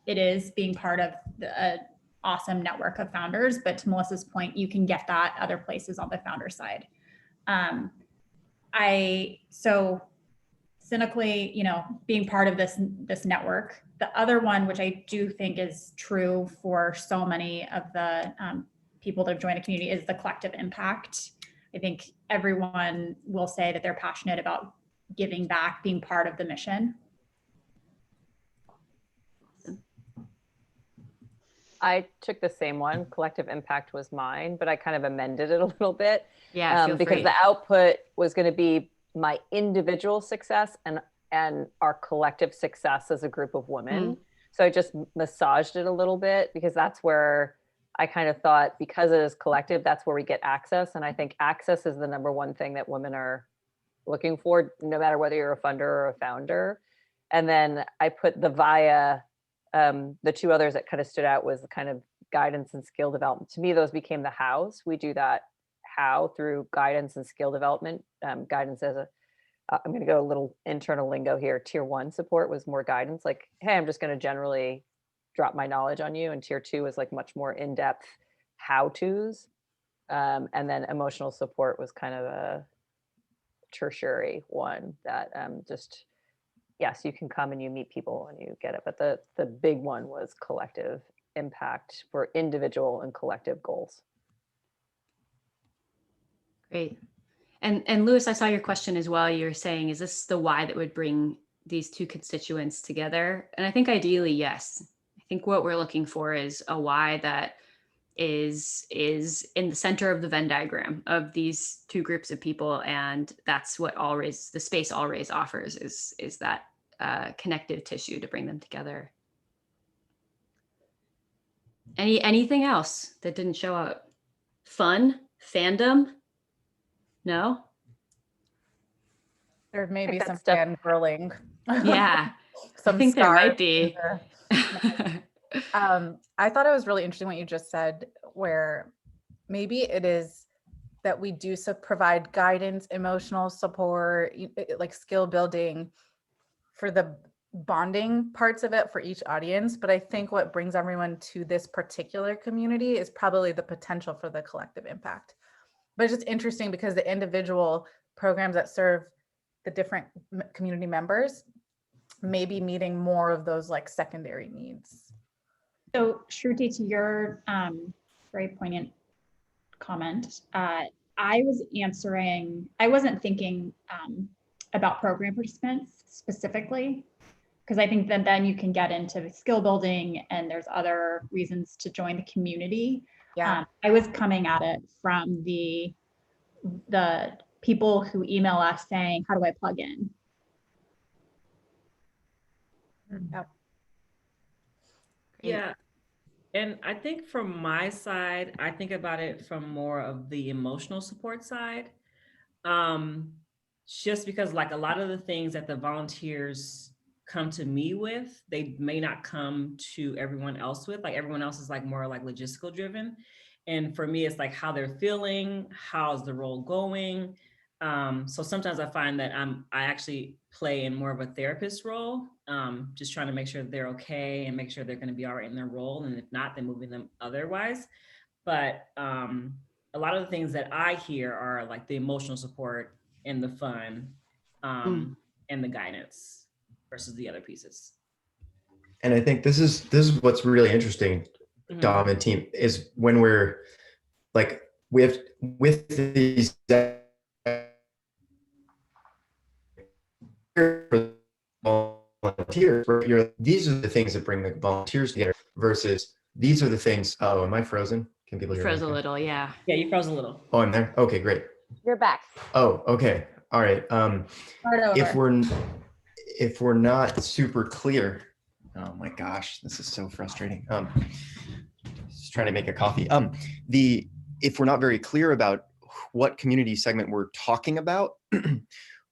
it is being part of the awesome network of founders, but to Melissa's point, you can get that other places on the founder side. So cynically, you know, being part of this network. The other one, which I do think is true for so many of the people that have joined the community, is the collective impact. I think everyone will say that they're passionate about giving back, being part of the mission. I took the same one. Collective impact was mine, but I kind of amended it a little bit. Yeah, feel because free. the output was going to be my individual success and our collective success as a group of women. So I just massaged it a little bit because that's where I kind of thought, because it is collective, that's where we get access. And I think access is the number one thing that women are looking for, no matter whether you're a funder or a founder. And then I put the via, the two others that kind of stood out was the kind of guidance and skill development. To me, those became the hows. We do that how through guidance and skill development. Guidance as I'm going to go a little internal lingo here. Tier 1 support was more guidance, like, hey, I'm just going to generally drop my knowledge on you. And tier 2 is like much more in-depth how-tos. And then emotional support was kind of a tertiary one that just, yes, you can come and you meet people and you get it. But the big one was collective impact for individual and collective goals. Great. And Louis, I saw your question as well. You were saying, is this the why that would bring these two constituents together? And I think ideally, yes. I think what we're looking for is a why that is in the center of the Venn diagram of these two groups of people. And that's what the space All Raise offers is that connective tissue to bring them together. Anything else that didn't show up? Fun? Fandom? No? There may be some fangirling. Yeah. Some I think there might stars be. I thought it was really interesting what you just said, where maybe it is that we do provide guidance, emotional support, like skill building for the bonding parts of it for each audience. But I think what brings everyone to this particular community is probably the potential for the collective impact. But it's just interesting because the individual programs that serve the different community members may be meeting more of those like secondary needs. So Shruti, to your very poignant comment, I wasn't thinking about program participants specifically, because I think that then you can get into skill building and there's other reasons to join the community. Yeah. I was coming at it from the people who email us saying, how do I plug in? Yep. Yeah. And I think from my side, I think about it from more of the emotional support side. Just because like a lot of the things that the volunteers come to me with, they may not come to everyone else with. Like everyone else is like more like logistical driven. And for me, it's like how they're feeling, how's the role going. So sometimes I find that I actually play in more of a therapist role, just trying to make sure that they're okay and make sure they're going to be all right in their role. And if not, then moving them otherwise. But a lot of the things that I hear are like the emotional support and the fun and the guidance versus the other pieces. And I think this is what's really interesting, Dom and team, is when we're like with these volunteers, these are the things that bring the volunteers together versus these are the things. Oh, am I frozen? Can people hear me? Froze a little, yeah. Yeah, you froze a little. Oh, I'm there. Okay, great. You're back. Oh, okay. All right. If we're not super clear, oh my gosh, this is so frustrating. Just trying to make a coffee. if we're not very clear about what community segment we're talking about,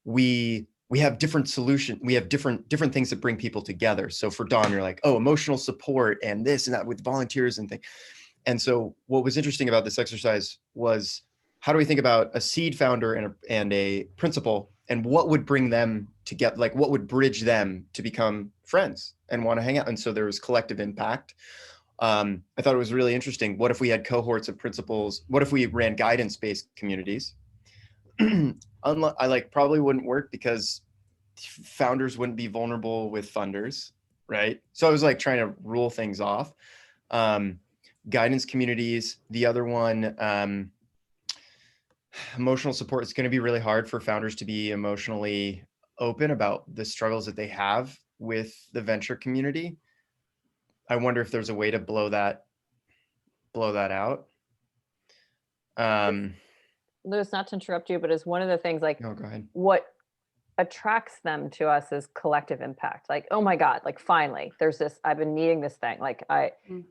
we have different solutions. We have different things that bring people together. So for Dawn, you're like, oh, emotional support and this and that with volunteers and things. And so what was interesting about this exercise was, how do we think about a seed founder and a principal, and what would bring them together? Like, what would bridge them to become friends and want to hang out? And so there was collective impact. I thought it was really interesting. What if we had cohorts of principals? What if we ran guidance-based communities? Probably wouldn't work because founders wouldn't be vulnerable with funders, right? So I was like trying to rule things off. Guidance communities. The other one, emotional support. It's going to be really hard for founders to be emotionally open about the struggles that they have with the venture community. I wonder if there's a way to blow that out. Lewis, not to interrupt you, but is one of the things like, no, go ahead. What attracts them to us is collective impact. Like, oh my God, like finally there's this, I've been needing this thing. Like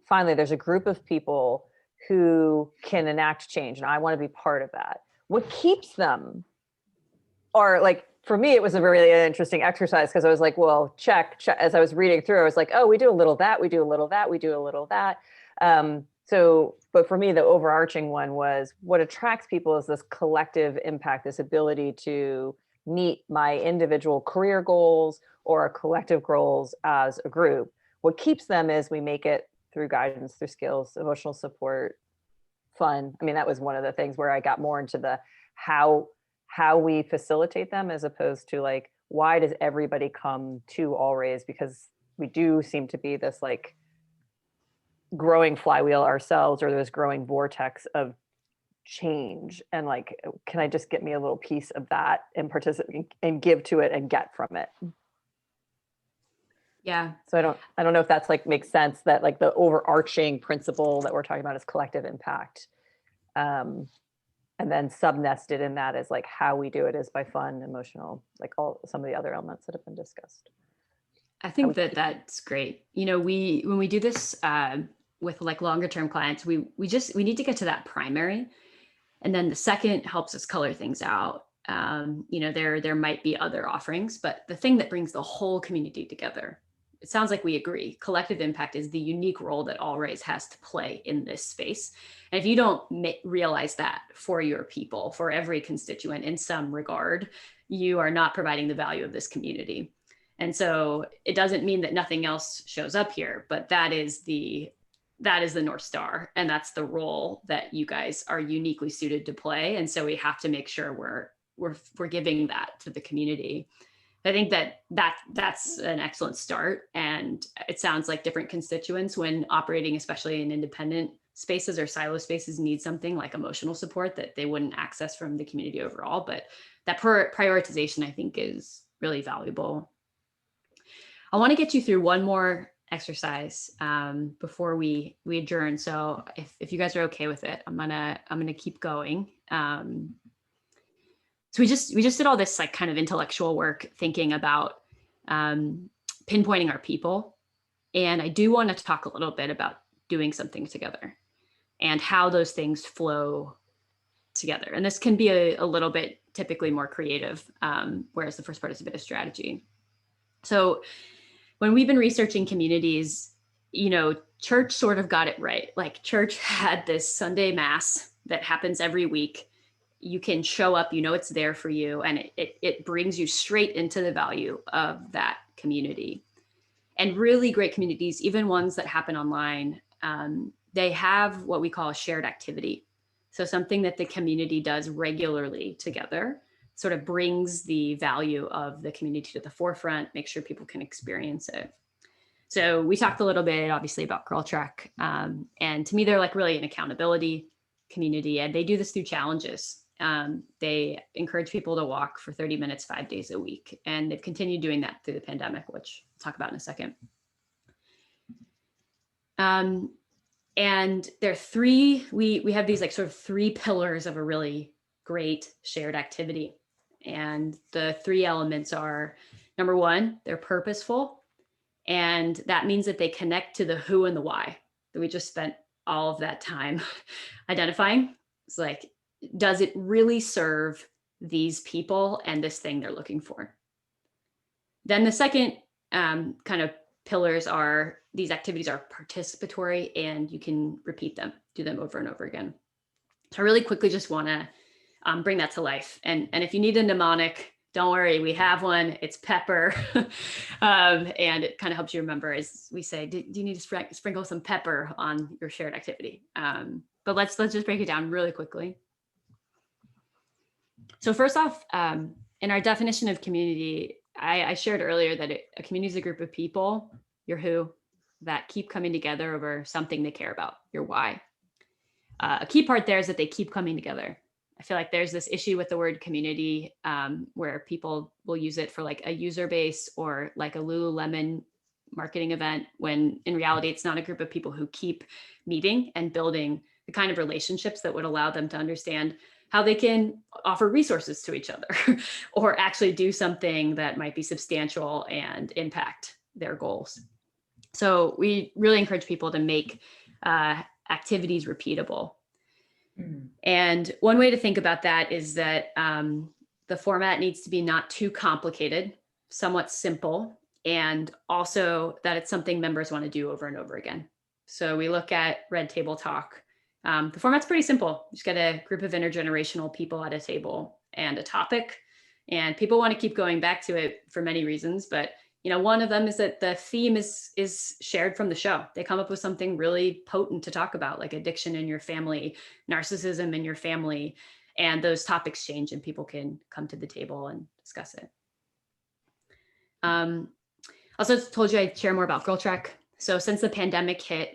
finally there's a group of people who can enact change and I want to be part of that. What keeps them, or like, for me, it was a really interesting exercise because I was like, well, check. As I was reading through, I was like, oh, we do a little that, we do a little that, we do a little that. But for me, the overarching one was what attracts people is this collective impact, this ability to meet my individual career goals or collective goals as a group. What keeps them is we make it through guidance, through skills, emotional support, fun. I mean, that was one of the things where I got more into the how we facilitate them, as opposed to like, why does everybody come to All Raise? Because we do seem to be this like growing flywheel ourselves, or this growing vortex of change. And like, can I just get me a little piece of that and participate and give to it and get from it? Yeah. So I don't know if that's like makes sense, that like the overarching principle that we're talking about is collective impact. And then sub-nested in that is like how we do it is by fun, emotional, like some of the other elements that have been discussed. I think that's great. You know, when we do this with like longer term clients, we need to get to that primary, and then the second helps us color things out. You know, there might be other offerings, but the thing that brings the whole community together, it sounds like we agree, collective impact is the unique role that All Raise has to play in this space. And if you don't realize that for your people, for every constituent in some regard, you are not providing the value of this community. And so it doesn't mean that nothing else shows up here, but that is the North Star. And that's the role that you guys are uniquely suited to play. And so we have to make sure we're giving that to the community. I think that's an excellent start. And it sounds like different constituents, when operating, especially in independent spaces or silo spaces, need something like emotional support that they wouldn't access from the community overall. But that prioritization, I think, is really valuable. I want to get you through one more exercise before we adjourn. So if you guys are okay with it, I'm gonna keep going. So we just did all this like kind of intellectual work thinking about pinpointing our people. And I do want to talk a little bit about doing something together and how those things flow together. And this can be a little bit typically more creative, whereas the first part is a bit of strategy. So when we've been researching communities, you know, church sort of got it right. Like church had this Sunday mass that happens every week. You can show up, you know, it's there for you, and it brings you straight into the value of that community. And really great communities, even ones that happen online, they have what we call a shared activity. So something that the community does regularly together sort of brings the value of the community to the forefront, make sure people can experience it. So we talked a little bit, obviously, about Girl Trek. And to me, they're like really an accountability community, and they do this through challenges. They encourage people to walk for 30 minutes, 5 days a week. And they've continued doing that through the pandemic, which I'll talk about in a second. And there are three, we have these like sort of three pillars of a really great shared activity. And the three elements are, number one, they're purposeful. And that means that they connect to the who and the why that we just spent all of that time identifying. It's like, does it really serve these people and this thing they're looking for? Then the second kind of pillars are, these activities are participatory and you can repeat them, do them over and over again. So I really quickly just want to bring that to life. And if you need a mnemonic, don't worry, we have one. It's pepper. And it kind of helps you remember, as we say, do you need to sprinkle some pepper on your shared activity? But let's just break it down really quickly. So first off, in our definition of community, I shared earlier that a community is a group of people, your who, that keep coming together over something they care about, your why. A key part there is that they keep coming together. I feel like there's this issue with the word community where people will use it for like a user base or like a Lululemon marketing event, when in reality, it's not a group of people who keep meeting and building the kind of relationships that would allow them to understand how they can offer resources to each other or actually do something that might be substantial and impact their goals. So we really encourage people to make activities repeatable. And one way to think about that is that the format needs to be not too complicated, somewhat simple, and also that it's something members want to do over and over again. So we look at Red Table Talk. The format's pretty simple. You just get a group of intergenerational people at a table and a topic, and people want to keep going back to it for many reasons. But one of them is that the theme is shared from the show. They come up with something really potent to talk about, like addiction in your family, narcissism in your family, and those topics change and people can come to the table and discuss it. Also told you I'd share more about Girl Trek. So since the pandemic hit,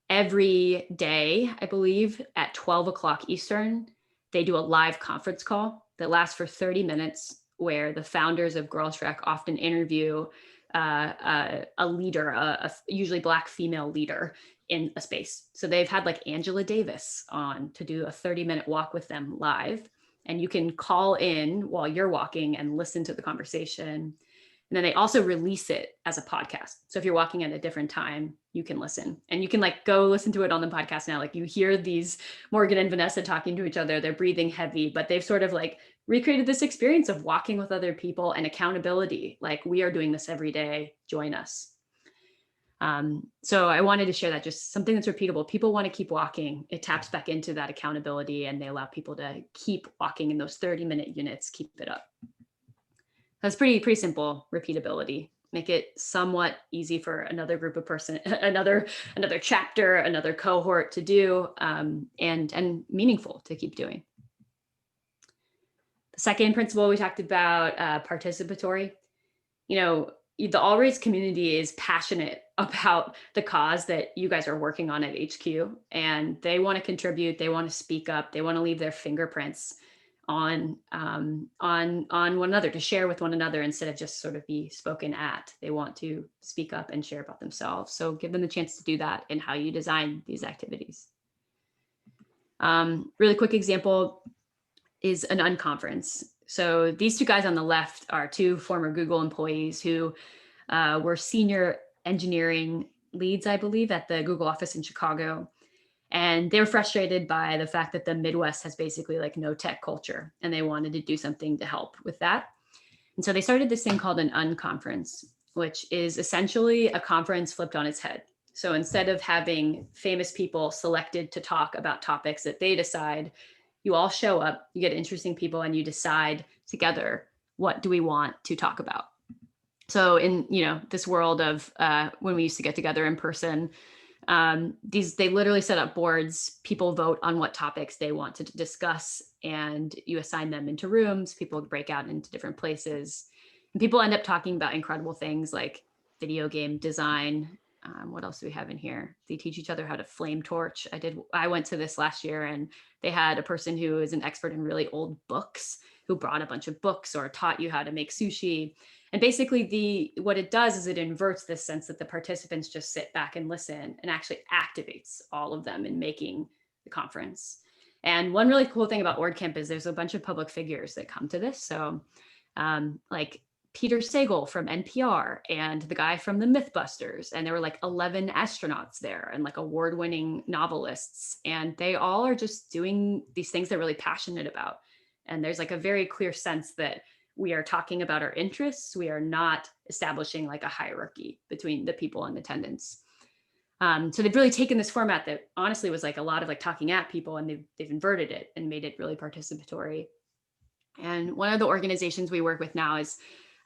every day, I believe at 12 o'clock Eastern, they do a live conference call that lasts for 30 minutes where the founders of Girl Trek often interview a leader, a usually Black female leader in a space. So they've had like Angela Davis on to do a 30-minute walk with them live. And you can call in while you're walking and listen to the conversation. And then they also release it as a podcast. So if you're walking at a different time, you can listen, and you can like go listen to it on the podcast now. Like you hear these Morgan and Vanessa talking to each other, they're breathing heavy, but they've sort of like recreated this experience of walking with other people and accountability. Like, we are doing this every day, join us. So I wanted to share that, just something that's repeatable. People want to keep walking. It taps back into that accountability, and they allow people to keep walking in those 30-minute units, keep it up. That's pretty simple repeatability. Make it somewhat easy for another group of another chapter, another cohort to do, and meaningful to keep doing. The second principle we talked about, participatory. The All Raise community is passionate about the cause that you guys are working on at HQ, and they want to contribute. They want to speak up. They want to leave their fingerprints on one another, to share with one another instead of just sort of be spoken at. They want to speak up and share about themselves. So give them the chance to do that in how you design these activities. Really quick example is an unconference. So these two guys on the left are two former Google employees who were senior engineering leads, I believe, at the Google office in Chicago. And they were frustrated by the fact that the Midwest has basically like no tech culture, and they wanted to do something to help with that. And so they started this thing called an unconference, which is essentially a conference flipped on its head. So instead of having famous people selected to talk about topics that they decide, you all show up, you get interesting people, and you decide together, what do we want to talk about? So in this world of when we used to get together in person, they literally set up boards. People vote on what topics they want to discuss, and you assign them into rooms. People break out into different places, and people end up talking about incredible things like video game design. What else do we have in here? They teach each other how to flame torch. I went to this last year, and they had a person who is an expert in really old books who brought a bunch of books or taught you how to make sushi. And basically what it does is it inverts this sense that the participants just sit back and listen, and actually activates all of them in making the conference. And one really cool thing about WordCamp is there's a bunch of public figures that come to this. So like Peter Sagal from NPR and the guy from the Mythbusters. And there were like 11 astronauts there and like award-winning novelists. And they all are just doing these things they're really passionate about. And there's like a very clear sense that we are talking about our interests. We are not establishing like a hierarchy between the people in attendance. So they've really taken this format that honestly was like a lot of like talking at people, and they've inverted it and made it really participatory. And one of the organizations we work with now is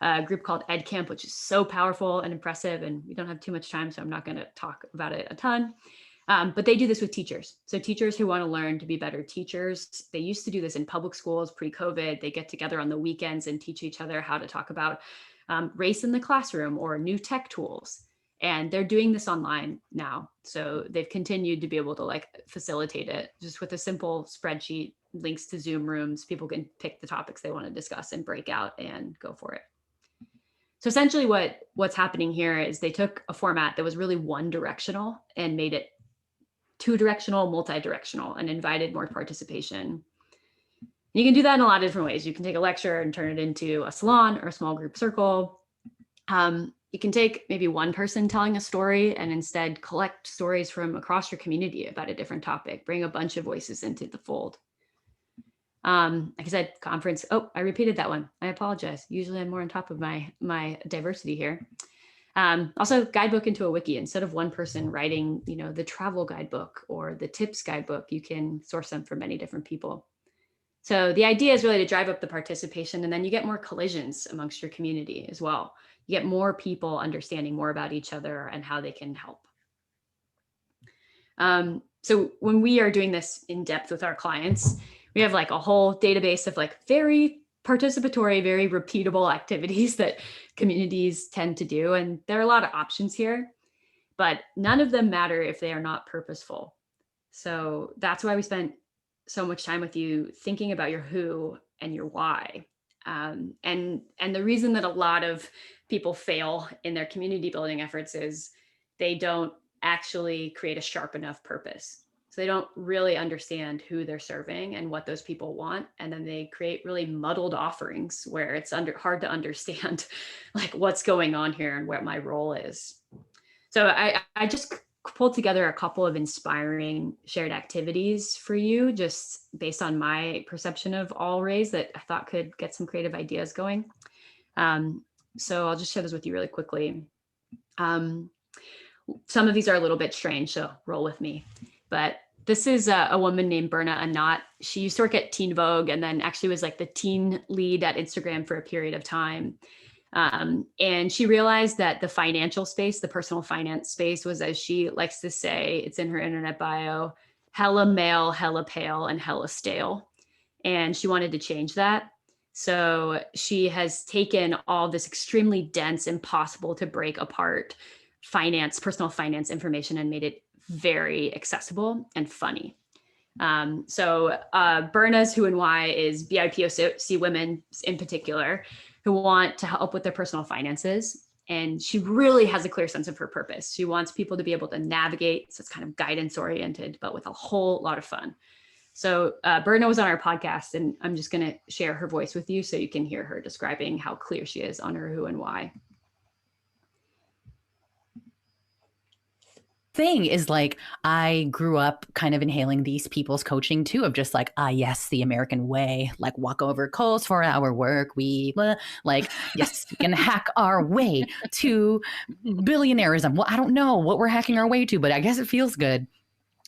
a group called EdCamp, which is so powerful and impressive. And we don't have too much time, so I'm not going to talk about it a ton. But they do this with teachers. So teachers who want to learn to be better teachers, they used to do this in public schools pre-COVID. They get together on the weekends and teach each other how to talk about race in the classroom or new tech tools. And they're doing this online now. So they've continued to be able to like facilitate it just with a simple spreadsheet, links to Zoom rooms. People can pick the topics they want to discuss and break out and go for it. So essentially what's happening here is they took a format that was really one directional and made it two directional, multi-directional, and invited more participation. You can do that in a lot of different ways. You can take a lecture and turn it into a salon or a small group circle. You can take maybe one person telling a story and instead collect stories from across your community about a different topic, bring a bunch of voices into the fold. Like I said, conference. Oh, I repeated that one. I apologize. Usually I'm more on top of my diversity here. Also, guidebook into a wiki. Instead of one person writing, the travel guidebook or the tips guidebook, you can source them from many different people. So the idea is really to drive up the participation, and then you get more collisions amongst your community as well. You get more people understanding more about each other and how they can help. So when we are doing this in depth with our clients, we have like a whole database of like very participatory, very repeatable activities that communities tend to do. And there are a lot of options here, but none of them matter if they are not purposeful. So that's why we spent so much time with you thinking about your who and your why. And the reason that a lot of people fail in their community building efforts is they don't actually create a sharp enough purpose. So they don't really understand who they're serving and what those people want. And then they create really muddled offerings where it's hard to understand like what's going on here and what my role is. So I just pulled together a couple of inspiring shared activities for you, just based on my perception of All Raise that I thought could get some creative ideas going. So I'll just share this with you really quickly. Some of these are a little bit strange, so roll with me. But this is a woman named Berna Anat. She used to work at Teen Vogue and then actually was like the teen lead at Instagram for a period of time. And she realized that the financial space, the personal finance space, was, as she likes to say, it's in her internet bio, hella male, hella pale, and hella stale. And she wanted to change that. So she has taken all this extremely dense, impossible to break apart personal finance information and made it very accessible and funny. So Berna's who and why is BIPOC women in particular who want to help with their personal finances. And she really has a clear sense of her purpose. She wants people to be able to navigate. So it's kind of guidance oriented, but with a whole lot of fun. So Berna was on our podcast, and I'm just going to share her voice with you so you can hear her describing how clear she is on her who and why. Thing is, like, I grew up kind of inhaling these people's coaching too, of just like, yes, the American way, like walk over coals for our work week, like, yes, we can hack our way to billionaireism. Well, I don't know what we're hacking our way to, but I guess it feels good.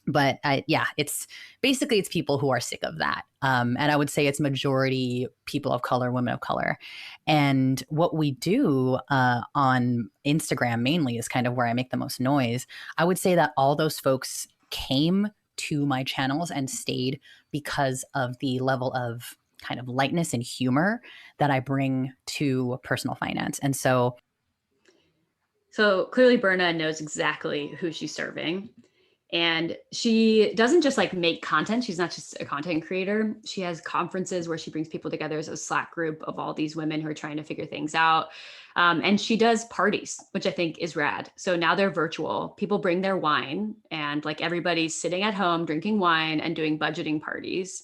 But it's basically, it's people who are sick of that. And I would say it's majority people of color, women of color. And what we do on Instagram mainly is kind of where I make the most noise. I would say that all those folks came to my channels and stayed because of the level of kind of lightness and humor that I bring to personal finance. And so clearly Berna knows exactly who she's serving. And she doesn't just like make content. She's not just a content creator. She has conferences where she brings people together as a Slack group of all these women who are trying to figure things out. And she does parties, which I think is rad. So now they're virtual. People bring their wine and like everybody's sitting at home drinking wine and doing budgeting parties.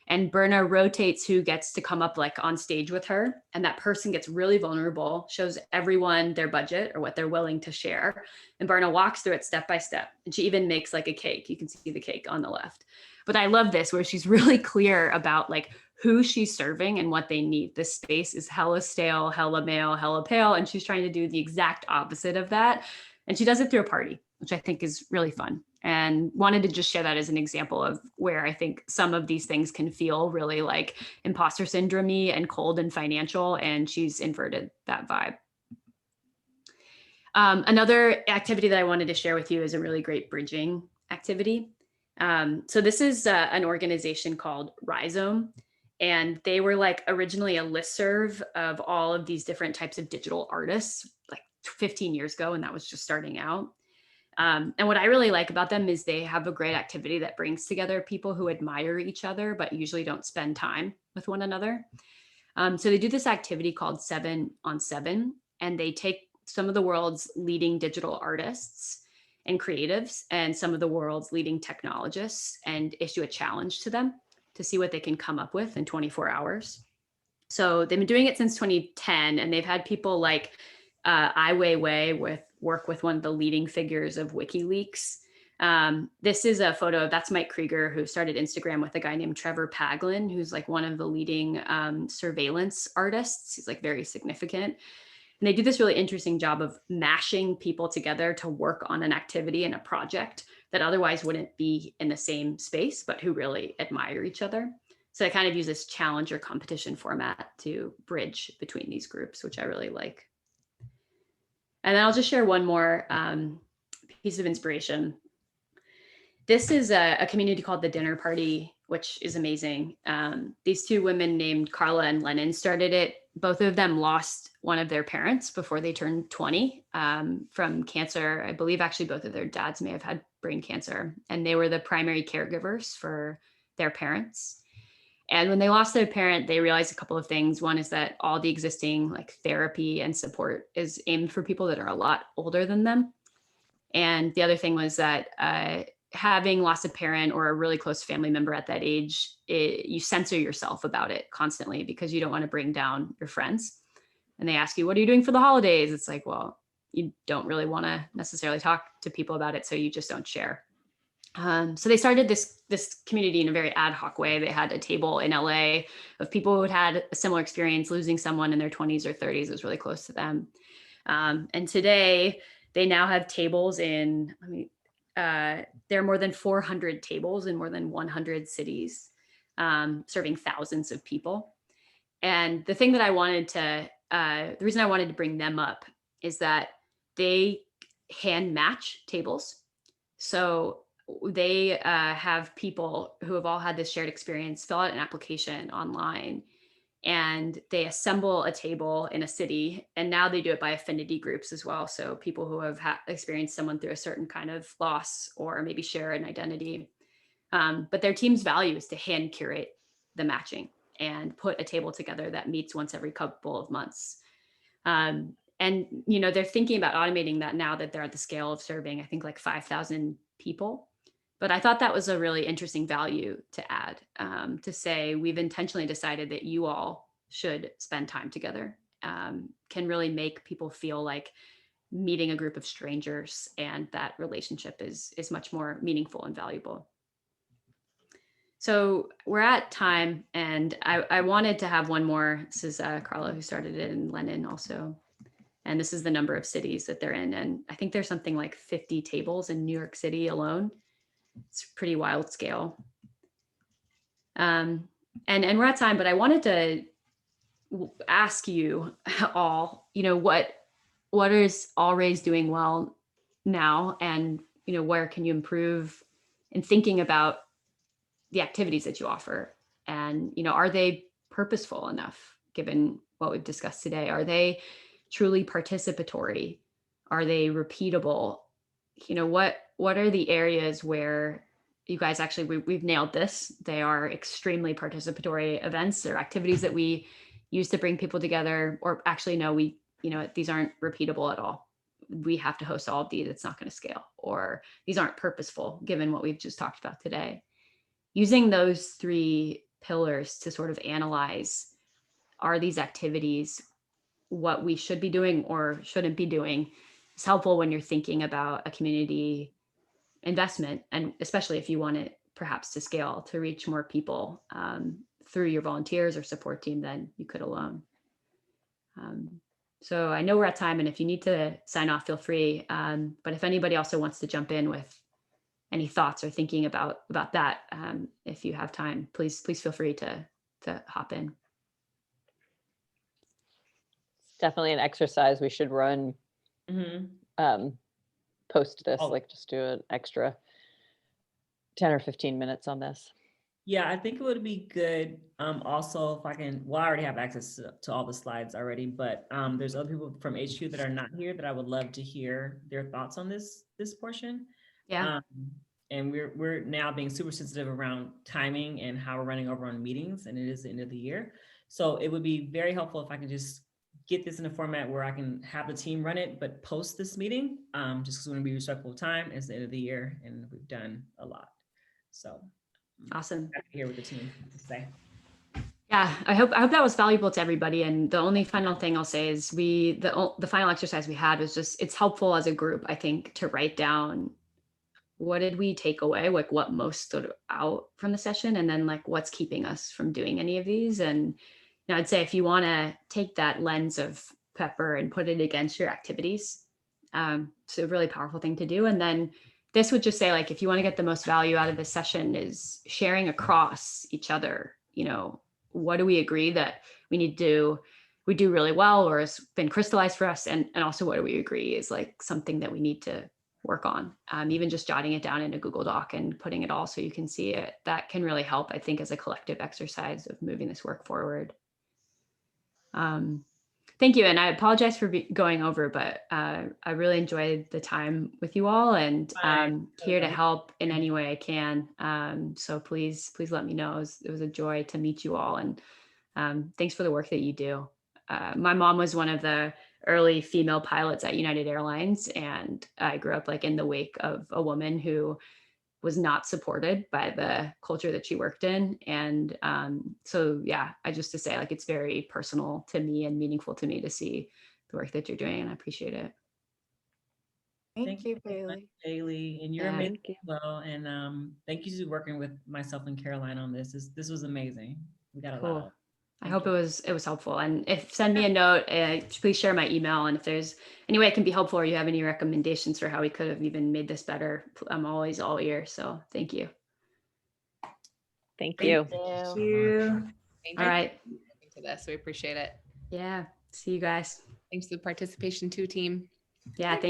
And Berna rotates who gets to come up like on stage with her. And that person gets really vulnerable, shows everyone their budget or what they're willing to share. And Berna walks through it step by step. And she even makes like a cake. You can see the cake on the left. But I love this where she's really clear about like who she's serving and what they need. This space is hella stale, hella male, hella pale. And she's trying to do the exact opposite of that. And she does it through a party, which I think is really fun. And wanted to just share that as an example of where I think some of these things can feel really like imposter syndrome-y and cold and financial, and she's inverted that vibe. Another activity that I wanted to share with you is a really great bridging activity. So this is an organization called Rhizome, and they were like originally a listserv of all of these different types of digital artists like 15 years ago, and that was just starting out. And what I really like about them is they have a great activity that brings together people who admire each other, but usually don't spend time with one another. So they do this activity called 7 on 7, and they take some of the world's leading digital artists and creatives and some of the world's leading technologists and issue a challenge to them to see what they can come up with in 24 hours. So they've been doing it since 2010, and they've had people like Ai Weiwei work with one of the leading figures of WikiLeaks. This is a photo, that's Mike Krieger, who started Instagram with a guy named Trevor Paglen, who's like one of the leading surveillance artists. He's like very significant. And they do this really interesting job of mashing people together to work on an activity and a project that otherwise wouldn't be in the same space, but who really admire each other. So I kind of use this challenge or competition format to bridge between these groups, which I really like. And then I'll just share one more piece of inspiration. This is a community called The Dinner Party, which is amazing. These two women named Carla and Lennon started it. Both of them lost one of their parents before they turned 20 from cancer. I believe actually both of their dads may have had brain cancer, and they were the primary caregivers for their parents. And when they lost their parent, they realized a couple of things. One is that all the existing like therapy and support is aimed for people that are a lot older than them. And the other thing was that having lost a parent or a really close family member at that age, you censor yourself about it constantly because you don't want to bring down your friends. And they ask you, what are you doing for the holidays? It's like, well, you don't really want to necessarily talk to people about it, so you just don't share. So they started this community in a very ad hoc way. They had a table in LA of people who had a similar experience losing someone in their 20s or 30s. It was really close to them. And today they now have tables in, there are more than 400 tables in more than 100 cities, serving thousands of people. And the thing that I wanted to, the reason I wanted to bring them up is that they hand match tables. So they have people who have all had this shared experience fill out an application online, and they assemble a table in a city. And now they do it by affinity groups as well. So people who have experienced someone through a certain kind of loss or maybe share an identity. But their team's value is to hand curate the matching and put a table together that meets once every couple of months. And, you know, they're thinking about automating that now that they're at the scale of serving, I think like 5,000 people. But I thought that was a really interesting value to add, to say we've intentionally decided that you all should spend time together, can really make people feel like meeting a group of strangers, and that relationship is much more meaningful and valuable. So we're at time, and I wanted to have one more. This is Carla, who started it, and Lennon also. And this is the number of cities that they're in. And I think there's something like 50 tables in New York City alone. It's a pretty wild scale. And we're at time, but I wanted to ask you all, you know, what is Always doing well now? And, you know, where can you improve in thinking about the activities that you offer? And, you know, are they purposeful enough given what we've discussed today? Are they truly participatory? Are they repeatable? You know, what are the areas where you guys actually, we've nailed this. They are extremely participatory events. They're activities that we use to bring people together, or actually, no, these aren't repeatable at all. We have to host all of these. It's not going to scale, or these aren't purposeful given what we've just talked about today. Using those three pillars to sort of analyze, are these activities what we should be doing or shouldn't be doing, is helpful when you're thinking about a community investment, and especially if you want it perhaps to scale to reach more people through your volunteers or support team than you could alone. So I know we're at time, and if you need to sign off, feel free. But if anybody also wants to jump in with any thoughts or thinking about that, if you have time, please feel free to hop in. It's definitely an exercise we should run post this, like just do an extra 10 or 15 minutes on this. Yeah, I think it would be good. Also, if I can, well, I already have access to all the slides already, but there's other people from HQ that are not here that I would love to hear their thoughts on this portion. Yeah. And we're now being super sensitive around timing and how we're running over on meetings, and it is the end of the year. So it would be very helpful if I can just get this in a format where I can have the team run it, but post this meeting, just because we want to be respectful of time. It's the end of the year and we've done a lot. So awesome. Here with the team to say. Yeah, I hope that was valuable to everybody. And the only final thing I'll say is the final exercise we had was just, it's helpful as a group, I think, to write down what did we take away, like what most stood out from the session, and then like what's keeping us from doing any of these. And I'd say if you want to take that lens of Pepper and put it against your activities, it's a really powerful thing to do. And then this would just say, like, if you want to get the most value out of this session, is sharing across each other, what do we agree that we do really well or has been crystallized for us, and also what do we agree is like something that we need to work on. Even just jotting it down in a Google Doc and putting it all so you can see it, that can really help, I think, as a collective exercise of moving this work forward. Thank you. And I apologize for going over, but I really enjoyed the time with you all, and here to help in any way I can. So please let me know. It was a joy to meet you all, and thanks for the work that you do. My mom was one of the early female pilots at United Airlines, and I grew up like in the wake of a woman who was not supported by the culture that she worked in. And so, yeah, I just to say, like, it's very personal to me and meaningful to me to see the work that you're doing, and I appreciate it. Thank you, Bailey. Bailey, and you're amazing as well. And thank you for working with myself and Caroline on this. This was amazing. We got a lot out. I hope it was helpful. And if send me a note, please share my email. And if there's any way I can be helpful, or you have any recommendations for how we could have even made this better, I'm always all ears. So thank you. Thank you. Thank you. All right. To this, we appreciate it. Yeah. See you guys. Thanks for the participation too, team. Yeah. Thank you.